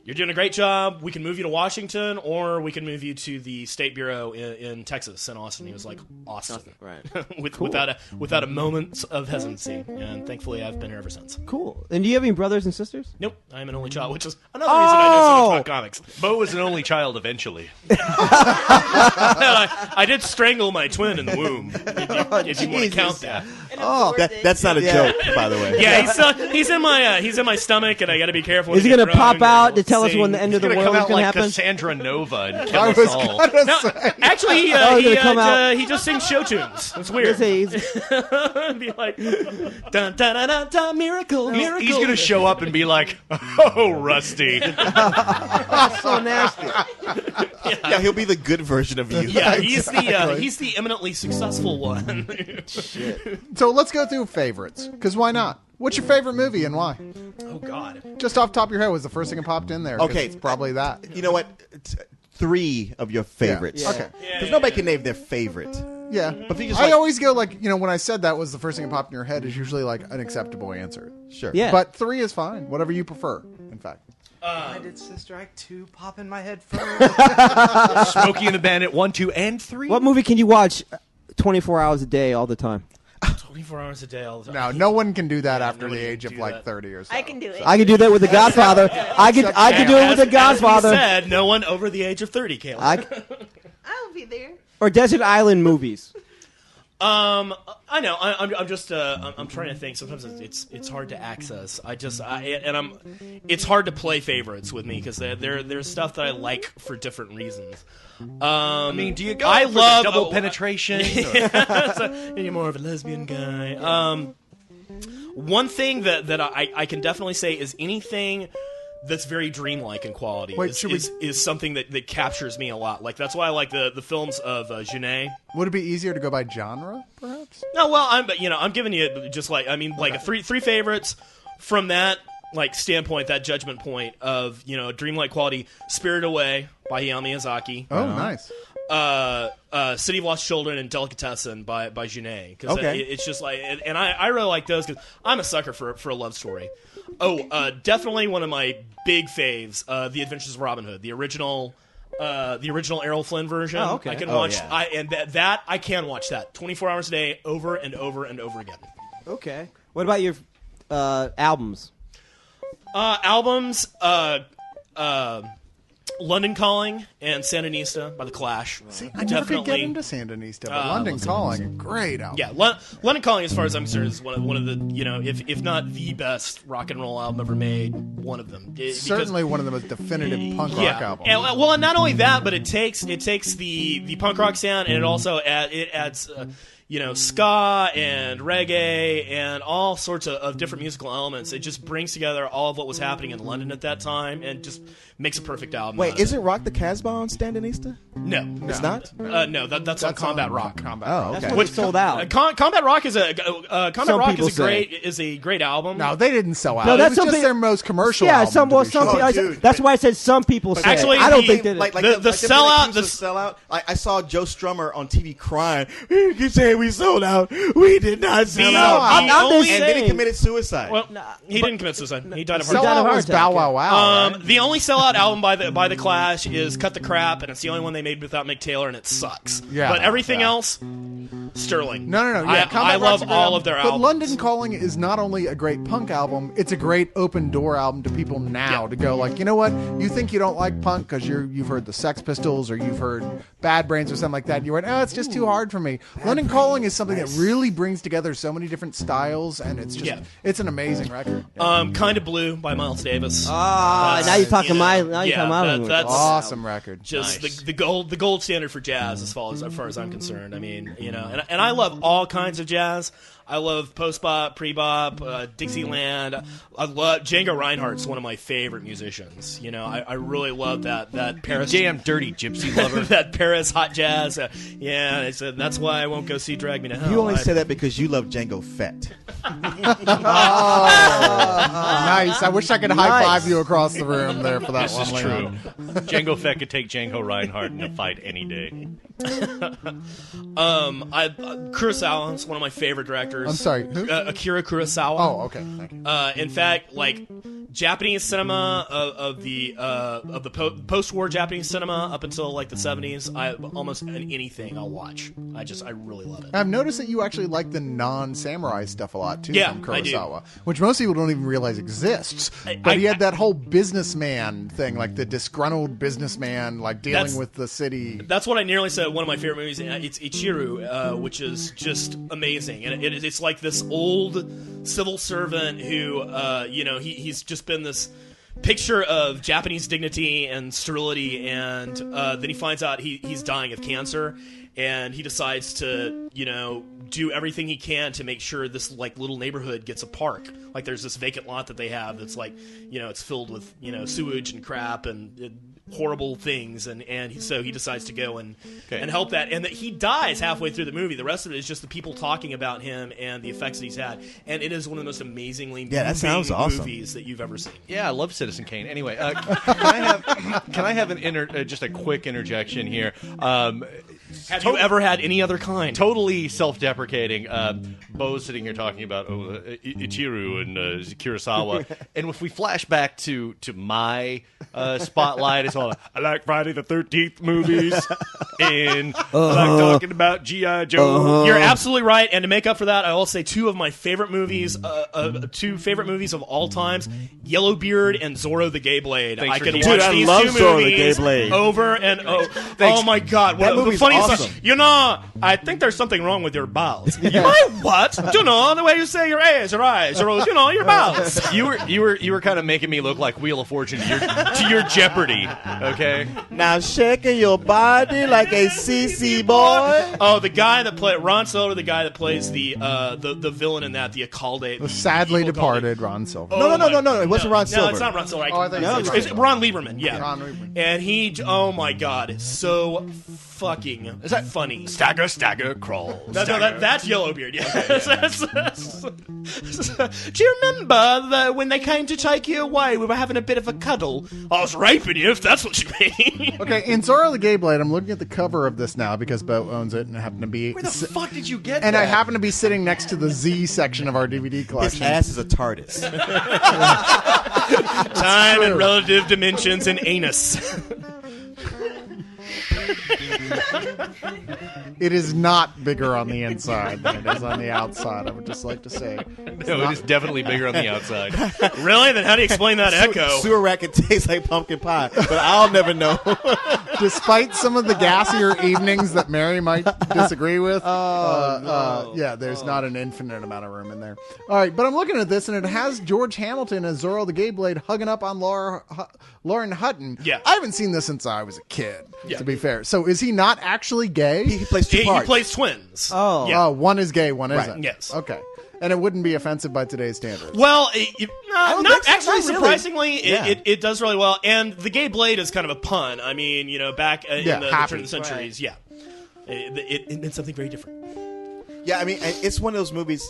A: "You're doing a great job. We can move you to Washington, or we can move you to the State Bureau in Texas, in Austin." He was like, "Austin,"
E: Right.
A: without a moment of hesitancy. And thankfully, I've been here ever since.
E: Cool. And do you have any brothers and sisters?
A: Nope, I'm an only child, which is another reason I know so much about comics.
C: Bo was an only child eventually.
A: I did strangle my twin in the womb, if you want to count that.
D: That's not a joke, by the way.
A: Yeah, he's in my stomach, and I got to be careful.
E: Is he
A: going
E: gonna
A: to
E: pop out to tell us when the end of the
C: He's
E: world
C: gonna
E: is
C: come out
E: gonna
C: like
E: happen?
C: Cassandra Nova and kill
B: I
C: us
B: was
C: all.
B: gonna
A: No,
B: say.
A: actually,
E: he's gonna come out.
A: he just sings show tunes. It's weird.
E: He's-
A: Be like, dun, dun, dun, dun, dun, miracle, miracle.
C: He's gonna show up and be like, "Oh, Rusty."
E: so nasty.
D: Yeah, he'll be the good version of you.
A: Yeah, he's
B: Exactly.
A: he's the eminently successful one.
B: So let's go through favorites, because why not? What's your favorite movie and why?
A: Oh God.
B: Just off the top of your head, was the first thing that popped in there. 'cause
D: Okay.
B: it's probably that.
D: You know what? It's 3 of your favorites.
E: Yeah.
B: Okay.
D: Because nobody can name their favorite.
B: Yeah.
D: But if you just
B: I
D: like-
B: always go like, when I said that was the first thing that popped in your head is usually like an acceptable answer.
D: Sure.
E: Yeah.
B: But 3 is fine. Whatever you prefer, in fact.
G: Why did Sister Act 2 pop in my head first?
C: Smokey and the Bandit 1, 2, and 3.
E: What movie can you watch 24 hours a day all the time?
A: 24 hours a day, all the time.
B: No, no one can do that after the
A: nobody
B: age
A: can
B: of
A: do
B: like
A: that.
B: 30 or so.
H: I can do it.
E: I could do that with The Godfather. I could do it with The Godfather.
A: As we said, no one over the age of 30, Caleb.
H: I'll be there.
E: Or Desert Island movies.
A: I know. I'm just. I'm trying to think. Sometimes it's hard to access. It's hard to play favorites with me because there's stuff that I like for different reasons.
C: I mean, do you go
A: I
C: for
A: love
C: the double penetration? or-
A: So, you're more of a lesbian guy. One thing that I can definitely say is anything that's very dreamlike in quality
B: Wait, should
A: is something that captures me a lot. Like that's why I like the films of Genet.
B: Would it be easier to go by genre, perhaps?
A: No, well, I'm giving you just like a three favorites from that like standpoint, that judgment point of dreamlike quality. Spirited Away by Hayao Miyazaki.
B: Oh, nice.
A: City of Lost Children and Delicatessen by Genet. Because
D: Okay.
A: it's just like, and I really like those because I'm a sucker for a love story. Definitely one of my big faves, The Adventures of Robin Hood, the original Errol Flynn version.
E: Oh, okay.
A: I can
D: Oh,
A: watch.
D: yeah.
A: I can watch that 24 hours a day, over and over and over again.
E: Okay. What about your albums?
A: Albums, London Calling and Sandinista by The Clash.
B: See, I never could get into Sandinista, but London Calling, great album.
A: Yeah, London Calling, as far as I'm concerned, is one of the if not the best rock and roll album ever made, one of them.
B: Certainly one of the most definitive punk rock albums.
A: And not only that, but it takes the punk rock sound and it also adds ska and reggae and all sorts of different musical elements. It just brings together all of what was happening in London at that time and just makes a perfect album.
D: Wait, isn't Rock the Casbah on Standinista?
A: No,
D: It's not?
A: no, that's on Combat Rock.
B: Combat
D: Oh,
B: Rock.
D: okay.
E: That's when it sold out.
A: Combat Rock is
E: Some people
A: is a great album.
B: No, they didn't sell out.
E: No, that's
B: it was just
E: something-
B: their most commercial
E: Yeah,
B: album.
E: some
B: to be
E: people.
B: sure.
D: Oh, dude,
E: That's
D: but-
E: why I said some people say.
A: Actually,
E: I don't
A: the-
E: think that.
D: Like
A: the
D: them
A: sellout-
D: accused of sellout. I saw Joe Strummer on TV crying. You keep saying we sold out. We did not sell
A: The-
D: out.
E: I'm
A: the only-
E: just
D: And then he
E: saying.
D: committed suicide.
A: Well, he didn't commit suicide. He died of heart
B: Sellout
A: attack.
E: died of heart
B: was
E: attack,
B: Bow
E: yeah.
B: Wow Wow. right?
A: The only sellout album by the Clash is "Cut the Crap," and it's the only one they made without Mick Taylor, and it sucks.
B: Yeah,
A: but everything
B: yeah.
A: else, sterling.
B: No. Yeah,
A: I
B: Combat Rock's
A: love
B: a great
A: all
B: album,
A: of their
B: but
A: albums.
B: London Calling is not only a great punk album; it's a great open door album to people now to go like, you know what? You think you don't like punk because you've heard the Sex Pistols or you've heard Bad Brains or something like that. And you went, oh, it's just too hard for me. London Calling is something that really brings together so many different styles, and it's just it's an amazing record.
A: Kind of Blue by Miles Davis.
E: Ah, now you're talking my language.
A: that's
B: Awesome record.
A: just the gold standard for jazz as far as I'm concerned. I mean, and I love all kinds of jazz. I love post-bop, pre-bop, Dixieland. I love Django Reinhardt's one of my favorite musicians. You know, I really love that Paris.
C: Damn dirty gypsy lover.
A: That Paris hot jazz. Yeah, I said that's why I won't go see Drag Me to Hell.
D: You only say that because you love Django Fett.
B: Nice. I wish I could high five you across the room there for that
C: This
B: one.
C: is true.
B: Leon.
C: Django Fett could take Django Reinhardt in a fight any day.
A: Kurosawa is one of my favorite directors.
B: I'm sorry, who?
A: Akira Kurosawa.
B: Oh, okay. Thank you.
A: In fact, like Japanese cinema of the post-war Japanese cinema up until like the 70s, almost anything I'll watch. I really love it.
B: I've noticed that you actually like the non-samurai stuff a lot too
A: Yeah,
B: from
A: I do.
B: Kurosawa, which most people don't even realize exists. But he had that whole businessman thing, like the disgruntled businessman, like dealing with the city.
A: That's what I nearly said. One of my favorite movies. It's Ichiru, which is just amazing, and it's like this old civil servant who, he's just been this picture of Japanese dignity and sterility, and then he finds out he's dying of cancer, and he decides to, do everything he can to make sure this like little neighborhood gets a park. Like there's this vacant lot that they have that's like, it's filled with sewage and crap and horrible things, and so he decides to go and help that, and that he dies halfway through the movie. The rest of it is just the people talking about him and the effects that he's had, and it is one of the most amazingly
D: that sounds awesome.
A: movies that you've ever seen.
C: Yeah, I love Citizen Kane. Anyway, can I have just a quick interjection here?
A: Have you ever had any other kind?
C: Totally self-deprecating. Bo's sitting here talking about Ichiru and Kurosawa, and if we flash back to my spotlight, it's all I like Friday the 13th movies, and I like talking about G.I. Joe.
A: You're absolutely right, and to make up for that, I will say two of my favorite movies, two favorite movies of all times: Yellowbeard and Zorro the Gay Blade.
C: Thanks
A: I
C: for
A: can
C: keeping-
A: watch
D: Dude, I
A: these
D: love
A: two
D: Zorro the
A: movies
D: Gay Blade.
A: over and over. Oh my god,
D: That
A: the
D: movie's
A: funniest
D: awesome.
A: I think there's something wrong with your bowels. My what? The way you say your A's, your I's, your bowels.
C: You were kind of making me look like Wheel of Fortune to your Jeopardy. Okay.
D: Now shaking your body like a CC boy.
A: Oh, the guy that played Ron Silver, the guy that plays the villain in that, the Alcalde,
B: The sadly
A: evil
B: departed Ron Silver.
D: No, it wasn't Ron Silver.
A: No, it's not Ron Silver.
B: Oh, I thought you said
A: it's Ron Lieberman. Yeah,
B: Ron Lieberman.
A: And he, oh my god, so fucking funny.
C: Stagger, crawl.
A: No, that's Yellowbeard. Yeah. Do you remember when they came to take you away? We were having a bit of a cuddle. I was raping you, if that's what you mean.
B: Okay, in Zorro the Gay Blade, I'm looking at the cover of this now because Bo owns it and I happen to be.
C: Where the fuck did you get
B: And
C: that?
B: I happen to be sitting next to the Z section of our DVD
D: His
B: collection.
D: ass is a TARDIS.
A: Time and
B: true.
A: relative dimensions and anus.
B: It is not bigger on the inside than it is on the outside, I would just like to say.
C: No, it is definitely bigger on the outside.
A: Really? Then how do you explain that echo?
D: Sewer rat can taste like pumpkin pie, but I'll never know.
B: Despite some of the gassier evenings that Mary might disagree with, there's not an infinite amount of room in there. All right, but I'm looking at this, and it has George Hamilton as Zorro the Gay Blade hugging up on Lauren Hutton.
A: Yeah.
B: I haven't seen this since I was a kid,
A: Yeah.
B: to be fair. So is he not actually gay?
D: He plays two
A: He
D: parts.
A: plays twins.
E: Oh.
A: Yeah.
B: One is gay, one isn't.
A: yes.
B: Okay. And it wouldn't be offensive by today's standards.
A: Well,
D: don't
A: not
D: think so,
A: actually.
D: not really.
A: Surprisingly,
D: Yeah.
A: it does really well. And the Gay Blade is kind of a pun. I mean, back in the
B: happy.
A: turn of the centuries, yeah, it meant something very different.
D: Yeah, I mean, it's one of those movies.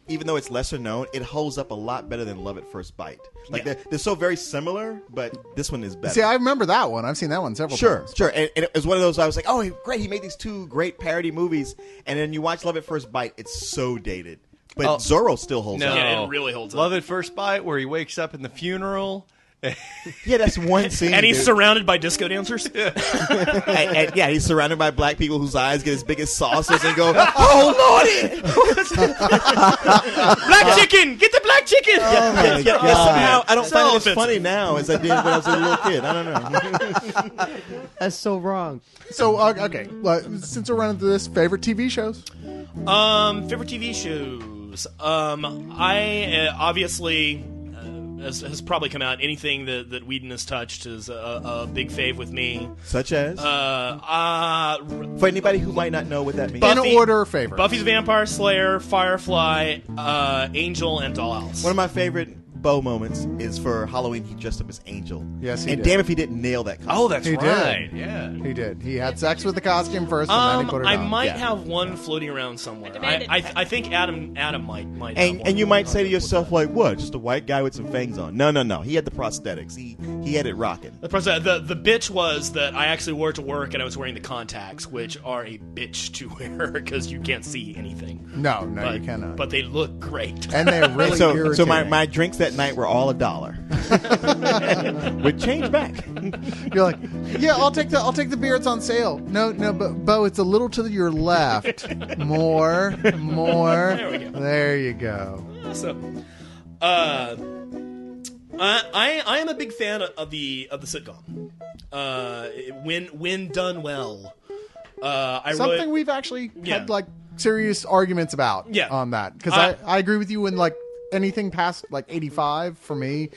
D: Even though it's lesser known, it holds up a lot better than Love at First Bite. Like they're so very similar, but this one is better.
B: See, I remember that one. I've seen that one several times.
D: Sure. And it was one of those I was like, oh, great, he made these two great parody movies. And then you watch Love at First Bite, it's so dated. But Zorro still holds up.
A: Yeah, it really holds up.
C: Love at First Bite, where he wakes up in the funeral.
D: Yeah, that's one scene.
A: And he's
D: dude.
A: surrounded by disco dancers.
D: and he's surrounded by black people whose eyes get as big as saucers and go, oh, Lordy!
A: Black chicken! Get the black chicken!
D: Yeah, somehow I don't
A: So
D: find it as
A: offensive.
D: funny now as I did when I was a little kid. I don't know.
E: That's so wrong.
B: So, okay. Since we're running through this, favorite TV shows?
A: Favorite TV shows. I obviously has probably come out. Anything that Whedon has touched is a big fave with me.
D: Such as? For anybody who might not know what that means.
A: Buffy-
B: In order, favor.
A: Buffy the Vampire Slayer, Firefly, Angel, and Dollhouse.
D: One of my favorite Bo moments is for Halloween. He dressed up as Angel.
B: Yes, he
D: and
B: did.
D: damn if he didn't nail that costume.
C: Oh, that's
B: He did.
C: right. Yeah.
B: He did. He had sex with the costume first, and then he put it
A: I
B: on.
A: might
D: Yeah.
A: have one floating around somewhere.
F: demand it.
A: I think Adam might have one.
D: And you might say to yourself, like, what? Just a white guy with some fangs on? No. He had the prosthetics. He had it rocking.
A: The bitch was that I actually wore it to work, and I was wearing the contacts, which are a bitch to wear because you can't see anything.
B: No,
A: But,
B: you cannot.
A: But they look great.
B: and they're really
D: So
B: irritating.
D: my drinks that night were all $1 with change back.
B: You're like, yeah, I'll take the beer. It's on sale. No, but Bo, it's a little to your left. More.
A: There we go.
B: There you go.
A: So, I am a big fan of the sitcom. When done well,
B: Something we've actually had like serious arguments about on that, because I agree with you. When like anything past like 85 for me,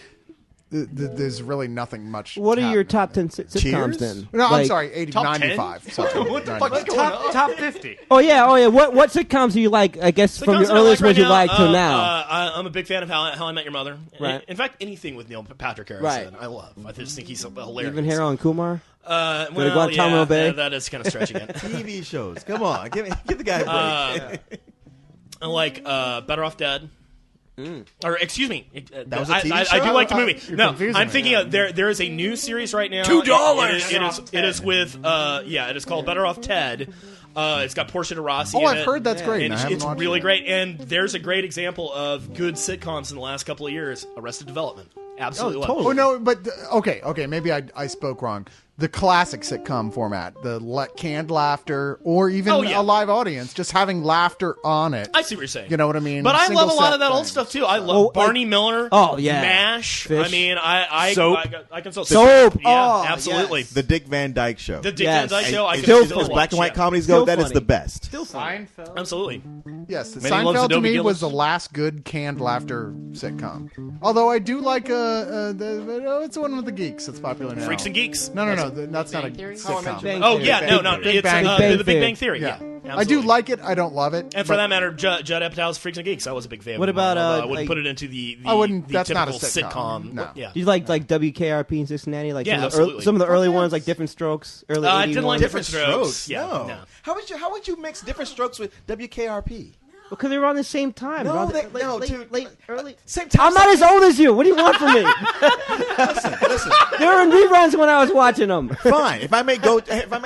B: there's really nothing much.
E: What are your
B: happening.
E: top 10 sitcoms
D: Cheers?
E: then?
B: No, I'm
E: Like-
B: sorry, 80,
C: top 10?
B: 95. Sorry,
C: What the fuck is
B: 95.
C: going on?
G: Top 50.
E: Oh yeah. What sitcoms do you like? I guess from your
A: Sitcoms that I
E: earliest
A: like
E: ones you
A: right
E: like till now.
A: I'm a big fan of How I Met Your Mother.
E: Right.
A: In fact, anything with Neil Patrick Harris,
E: Right.
A: I love. I just think he's hilarious.
E: Even Harold and Kumar.
A: Well,
E: Guantanamo Bay?
A: that is kind of stretching it.
D: TV shows. Come on. Give the guy a break.
A: I like Better Off Dead. Or excuse me,
D: That was a TV
A: I
D: show?
A: do like the movie.
B: You're
A: No,
B: confusing
A: I'm
B: me.
A: thinking there is a new series right now.
C: $2.
A: It is with it is called Better Off Ted. It's got Portia de Rossi.
B: Oh,
A: in
B: I've
A: it.
B: heard that's great,
A: and
B: and I haven't
A: it's
B: watched
A: really
B: it.
A: great. And there's a great example of good sitcoms in the last couple of years. Arrested Development, absolutely. love it.
E: totally.
B: Oh no, but okay, maybe I spoke wrong. The classic sitcom format, the canned laughter, or even
A: Oh, yeah.
B: a live audience, just having laughter on it.
A: I see what you're saying.
B: You know what I mean?
A: But I
B: Single
A: love a lot
B: set
A: of that old
B: thing.
A: stuff too. I love Barney Miller.
E: Oh, yeah.
A: MASH.
E: Fish.
A: I mean, I
C: Soap.
A: I can still
E: Soap.
A: Yeah,
E: Oh,
A: absolutely.
E: yes.
D: The Dick Van Dyke Show.
A: The Dick
E: Yes.
A: Van Dyke Show. I
D: As-
A: can
D: as
A: still
D: black
A: watch,
D: and white
A: yeah.
D: comedies
E: Still
D: go, that is
E: funny.
D: the best.
E: Still fun.
G: Seinfeld.
A: Absolutely.
B: Yes,
C: Many loves
B: Seinfeld to
C: Adobe
B: me
C: Gillis.
B: was the last good canned laughter sitcom. Although I do like it's the one with the geeks that's popular now.
A: Freaks and Geeks.
B: No, that's not a
G: Bang Theory?
B: sitcom.
E: Bang
A: Oh
E: Theory.
A: yeah, no,
B: Big
A: it's
B: Bang
A: the
E: Theory.
A: Big Bang Theory.
B: Yeah.
A: Yeah,
B: I do
A: absolutely.
B: like it. I don't love it.
A: And for
B: but
A: that matter, Judd Apatow's Freaks and Geeks, I was a big fan.
E: What
A: of
E: about,
A: although I wouldn't
E: like-
A: put it into the
B: I wouldn't.
A: the
B: That's not a
A: typical
B: sitcom. No.
A: Yeah.
E: Do you like WKRP in Cincinnati? Like
A: Yeah,
E: some, of the
A: absolutely.
E: some of the early ones, like Different Strokes. Early
A: I
E: 80s
A: didn't like
E: ones.
A: Different Strokes. Yeah,
D: No.
A: no.
D: How would you mix Different Strokes with WKRP?
E: Because they were on the same time.
D: No,
E: around
D: they-
E: the-
D: no,
E: late,
D: dude.
E: late, early.
D: Same time.
E: I'm not as old as you. What do you want from me?
D: Listen.
E: They were in reruns when I was watching them.
D: Fine. If I may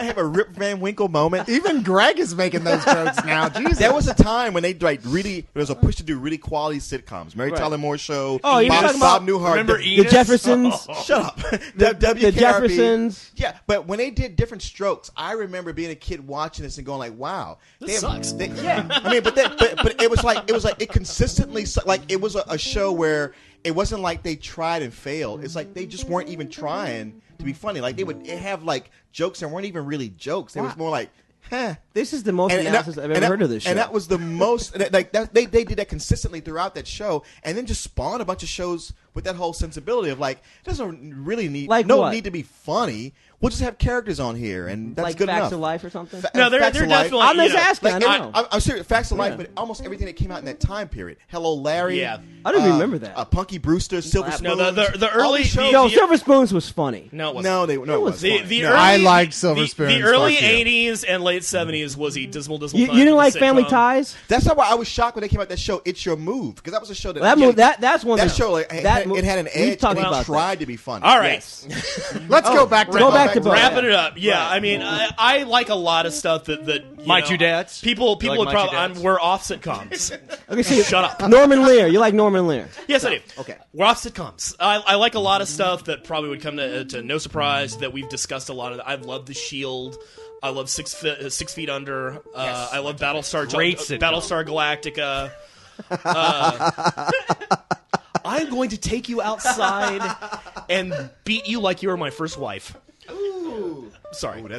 D: have a Rip Van Winkle moment.
B: even Greg is making those jokes now. Jesus.
D: There was a time when they there was a push to do really quality sitcoms. Mary
E: Right.
D: Tyler Moore Show.
E: Oh, you're
D: Bob,
E: talking
D: Bob
E: about-
D: Newhart.
C: Remember
E: The
C: Enos?
E: Jeffersons.
D: Shut up.
E: The
D: WKRP.
E: Jeffersons.
D: Yeah, but when they did Different Strokes, I remember being a kid watching this and going like, "Wow,
A: This sucks.
D: yeah, I mean, but it was like it consistently like it was a show where it wasn't like they tried and failed. It's like they just weren't even trying to be funny. Like they would have like jokes that weren't even really jokes. It was more like, huh.
E: This is the most analysis I've ever heard of this show.
D: And that was the most like they did that consistently throughout that show, and then just spawned a bunch of shows with that whole sensibility of like, it doesn't really need
E: Like
D: no
E: what?
D: need to be funny. We'll just have characters on here, and that's
E: like
D: good
E: Facts
D: enough.
E: of Life or something.
A: No, they're
D: Facts of Life.
A: definitely.
E: I'm just
A: you know,
E: asking. I
D: Like,
E: don't know.
D: I'm serious. Facts of Life,
E: Yeah.
D: but almost everything that came out in that time period. Hello, Larry.
A: Yeah.
E: I don't remember that.
D: Punky Brewster, Silver
E: No,
D: Spoon.
A: the early-
E: Yo, Silver Spoons was funny.
A: No, it wasn't.
D: No, it was
A: The,
D: funny.
A: the
D: No.
A: early,
B: I liked Silver
A: the-
B: Spoons.
A: The early
B: Fuck you.
A: 80s and late 70s was a dismal
E: You,
A: time.
E: you
A: for
E: didn't
A: the
E: like Family
A: sitcom.
E: Ties?
D: That's not why I was shocked when they came out that show. It's Your Move, because that was a show that
E: That's one.
D: that
E: that,
D: show like,
E: that
D: it had an
E: we've
D: edge,
E: talked
D: and
E: about
D: it tried to be funny.
A: All right.
B: Let's go back to
E: Go back to Bo.
A: Wrap it up. Yeah, I mean, I like a lot of stuff that you
C: My
A: know,
C: Two Dads?
A: People
C: You like
A: would
C: My
A: probably
C: Two Dads?
A: we're off sitcoms.
E: Okay, see,
A: Shut up.
E: Norman Lear. You like Norman Lear?
A: Yes, I do.
D: Okay.
A: We're off sitcoms. I like a lot of stuff that probably would come to no surprise that we've discussed a lot of. I love The Shield. I love 6 Feet Under. I love
C: Great sitcom.
A: Battlestar Galactica. I'm going to take you outside and beat you like you were my first wife. Sorry.
B: Wait,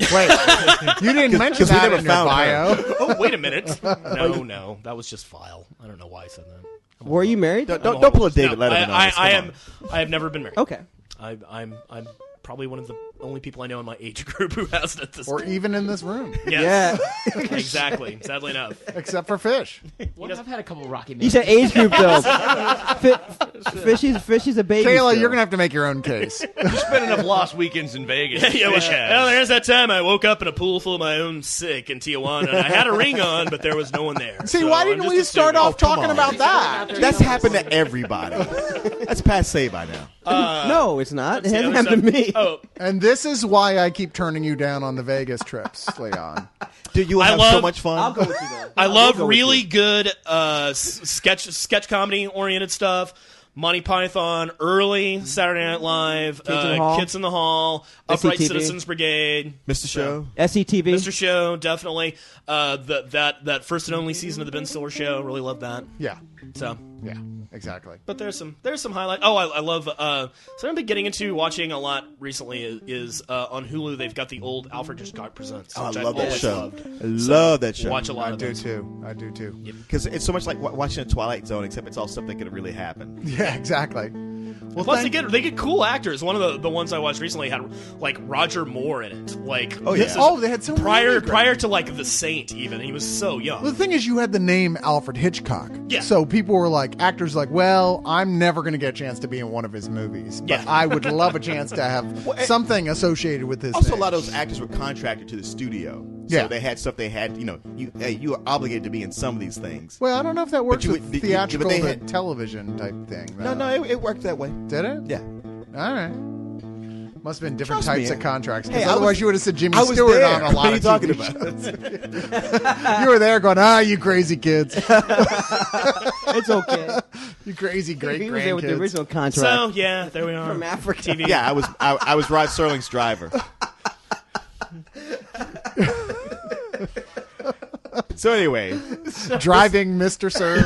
B: you didn't mention
D: 'cause we
B: that
D: never
B: in your
D: found
B: bio.
A: Oh, wait a minute. No, that was just vile. I don't know why I said that.
E: Were you married?
D: Don't pull a David
A: No,
D: Letterman on us.
A: I
D: Come
A: am.
D: on.
A: I have never been married.
E: Okay.
A: I'm probably one of the only people I know in my age group who hasn't at this
B: Or
A: point.
B: even in this room,
A: Yes.
E: Yeah.
A: Exactly. Sadly enough.
B: except for Fish.
I: Well, I've had a couple Rocky
E: You
I: movies.
E: said age group though. Fishy's a baby.
B: Kayla,
E: still.
B: you're gonna have to make your own case.
C: You spent enough lost weekends in Vegas.
A: Yeah,
C: Fish
A: well,
C: has.
A: there's that time I woke up in a pool full of my own sick in Tijuana, and I had a ring on, but there was no one there.
B: See,
A: So
B: why
A: I'm
B: didn't
A: just
B: we start
A: assuming.
B: off talking
D: on.
B: about that?
D: That's happened to everybody. That's passe by now.
E: No, it's not. It
A: The
E: hasn't
A: other
E: happened to
A: stuff-
E: me.
A: Oh,
B: And this is why I keep turning you down on the Vegas trips, Leon.
D: Dude, you
A: I
D: have so
A: love-
D: much fun.
E: I'll go with you though.
A: I
E: I'll
A: love
E: go with
A: really
E: you.
A: good sketch comedy oriented stuff. Monty Python, early Saturday Night Live,
E: Kids in the Hall.
A: Kids in the Hall, Upright
E: SCTV.
A: Citizens Brigade,
D: Mr. Show.
E: SCTV.
A: Mr. Show, definitely. That first and only season of the Ben Stiller Show, really love that.
B: Yeah,
A: So,
B: yeah, exactly.
A: but there's some highlights. Oh, I love. So I've been getting into watching a lot recently. Is on Hulu they've got the old Alfred Hitchcock Presents.
D: Oh, I
A: which I've
D: love that
A: always
D: show.
A: loved.
D: I love that show.
A: Watch a lot
B: I
A: of
B: do
A: those.
B: too. I do too.
D: Because it's so much like watching a Twilight Zone, except it's all stuff that could really happen.
B: Yeah, exactly. Well,
A: Plus, they get cool actors. One of the ones I watched recently had like Roger Moore in it. Like,
D: Oh,
A: this
D: yeah.
A: is
B: they had so
A: prior
B: many great-
A: prior to like The Saint. Even he was so young.
B: Well, the thing is, you had the name Alfred Hitchcock.
A: Yeah.
B: So people were like, actors like, well, I'm never going to get a chance to be in one of his movies, but
A: Yeah.
B: I would love a chance to have something associated with his
D: Also,
B: name.
D: a lot of those actors were contracted to the studio. So
B: Yeah.
D: they had stuff they had, you are obligated to be in some of these things.
B: Well, I don't know if that works
D: you
B: with
D: would- but
B: theatrical
D: they
B: to
D: had-
B: television type thing.
D: No, it worked that way.
B: Did it?
D: Yeah.
B: All right. Must have been different
D: Trust
B: types
D: me.
B: of contracts. 'Cause
D: Hey, I
B: otherwise,
D: was-
B: you would have said Jimmy
D: I was
B: Stewart
D: there.
B: on a lot
D: What are you
B: of
D: talking
B: TV
D: about?
B: shows. You were there going, you crazy kids.
E: It's okay.
B: You crazy great
E: He was there with the
B: grandkids.
E: original contract
A: So yeah, there we are.
E: from Africa.
A: TV.
D: Yeah, I was Rod Serling's driver. So anyway,
B: Driving Mr. Sir.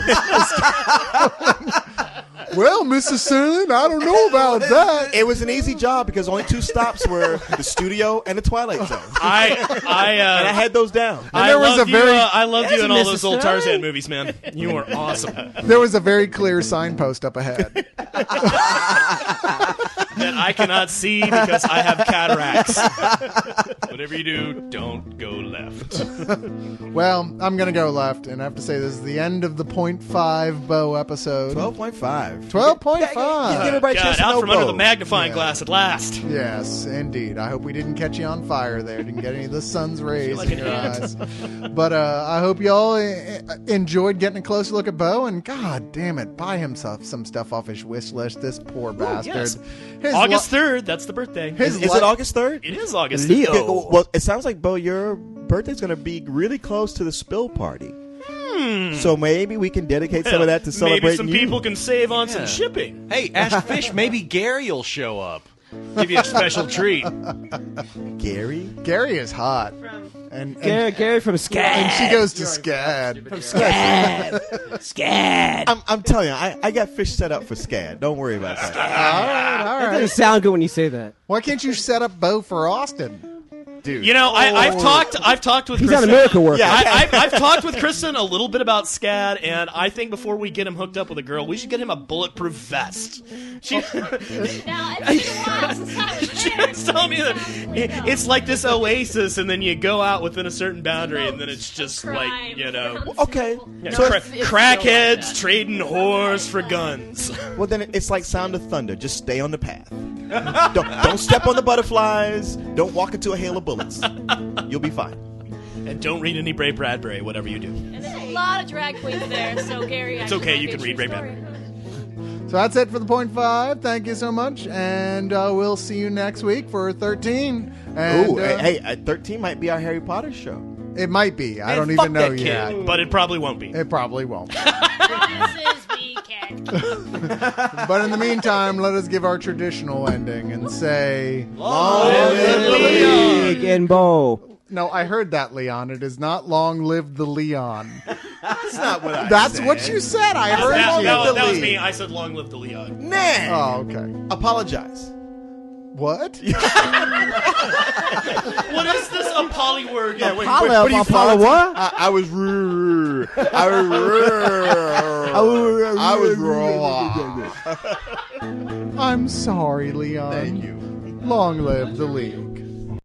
B: Well, Mr. Serlin, I don't know about that.
D: it was an easy job because only 2 stops were the studio and the Twilight Zone. And I
A: I
D: had those down.
B: there was
A: loved
B: a very-
A: I loved you in all those old
E: necessary.
A: Tarzan movies, man. You were awesome.
B: There was a very clear signpost up ahead.
A: That I cannot see because I have cataracts.
C: Whatever you do, don't go left.
B: Well, I'm going to go left, and I have to say this is the end of the .5 Bo episode.
D: 12.5.
B: 12.5.
D: Give everybody a
A: God,
D: chance to
A: out
D: know
A: from under
D: Bo.
A: the magnifying glass at last.
B: Yes, indeed. I hope we didn't catch you on fire there. Didn't get any of the sun's rays
A: like
B: in
A: an
B: your
A: ant.
B: eyes. But I hope you all enjoyed getting a closer look at Bo. And God damn it, buy himself some stuff off his wish list. This poor bastard.
A: yes.
B: His
A: August 3rd, that's the birthday.
B: his
D: Is it August 3rd?
A: It is August
E: Leo.
A: 3rd.
D: Yeah, well, it sounds like, Bo, your birthday's going to be really close to the spill party. So maybe we can dedicate some of that to celebrate
A: Maybe some
D: you.
A: people can save on some
C: Yeah.
A: shipping.
C: Hey, ask Fish. Maybe Gary will show up. Give you a special treat.
D: Gary?
B: Gary is hot. And
E: Gary from SCAD.
B: and she goes to SCAD.
E: SCAD.
D: I'm telling you, I got Fish set up for SCAD. Don't worry about that.
B: All
E: That
B: right.
E: doesn't sound good when you say that.
B: Why can't you set up Bo for Austin?
D: Dude.
A: You know, I've talked with
E: He's
A: Kristen.
E: on a miracle worker.
D: Yeah.
A: I've talked with Kristen a little bit about SCAD, and I think before we get him hooked up with a girl, we should get him a bulletproof vest. She,
F: Now, it's been a while since I was
A: she
F: there.
A: was telling me that it's like this oasis, and then you go out within a certain boundary, and then it's just like, you know,
D: Okay.
A: yeah,
D: So
A: crackheads trading whores for guns.
D: well, then it's like Sound of Thunder. Just stay on the path. Don't step on the butterflies. Don't walk into a hail of bullets. You'll be fine.
A: And don't read any Ray Bradbury, whatever you do.
F: And there's a lot of drag queens there, so Gary.
A: It's okay, you can read Ray Bradbury.
B: So that's it for the .5. Thank you so much, and we'll see you next week for 13. And,
D: Ooh, hey, 13 might be our Harry Potter show.
B: it might be. I don't
C: fuck
B: even know
C: that kid.
B: yet.
A: But it probably won't be.
B: It probably won't.
F: Promises we can't keep.
B: But in the meantime, let us give our traditional ending and say,
E: Big and Bo.
B: no, I heard that, Leon. It is not long live the Leon.
D: That's not what I
B: That's
D: said.
B: what you said. I heard
A: That,
B: you.
A: that was me. I said long live the Leon.
D: Nah.
B: Oh, okay.
D: Apologize.
B: What?
A: What is this a poly word?
D: Yeah, wait,
E: Apollo,
D: what do you
E: Apollo
D: find?
E: what?
D: I was rude. I was wrong.
B: I'm sorry, Leon.
D: Thank you.
B: Long live the league.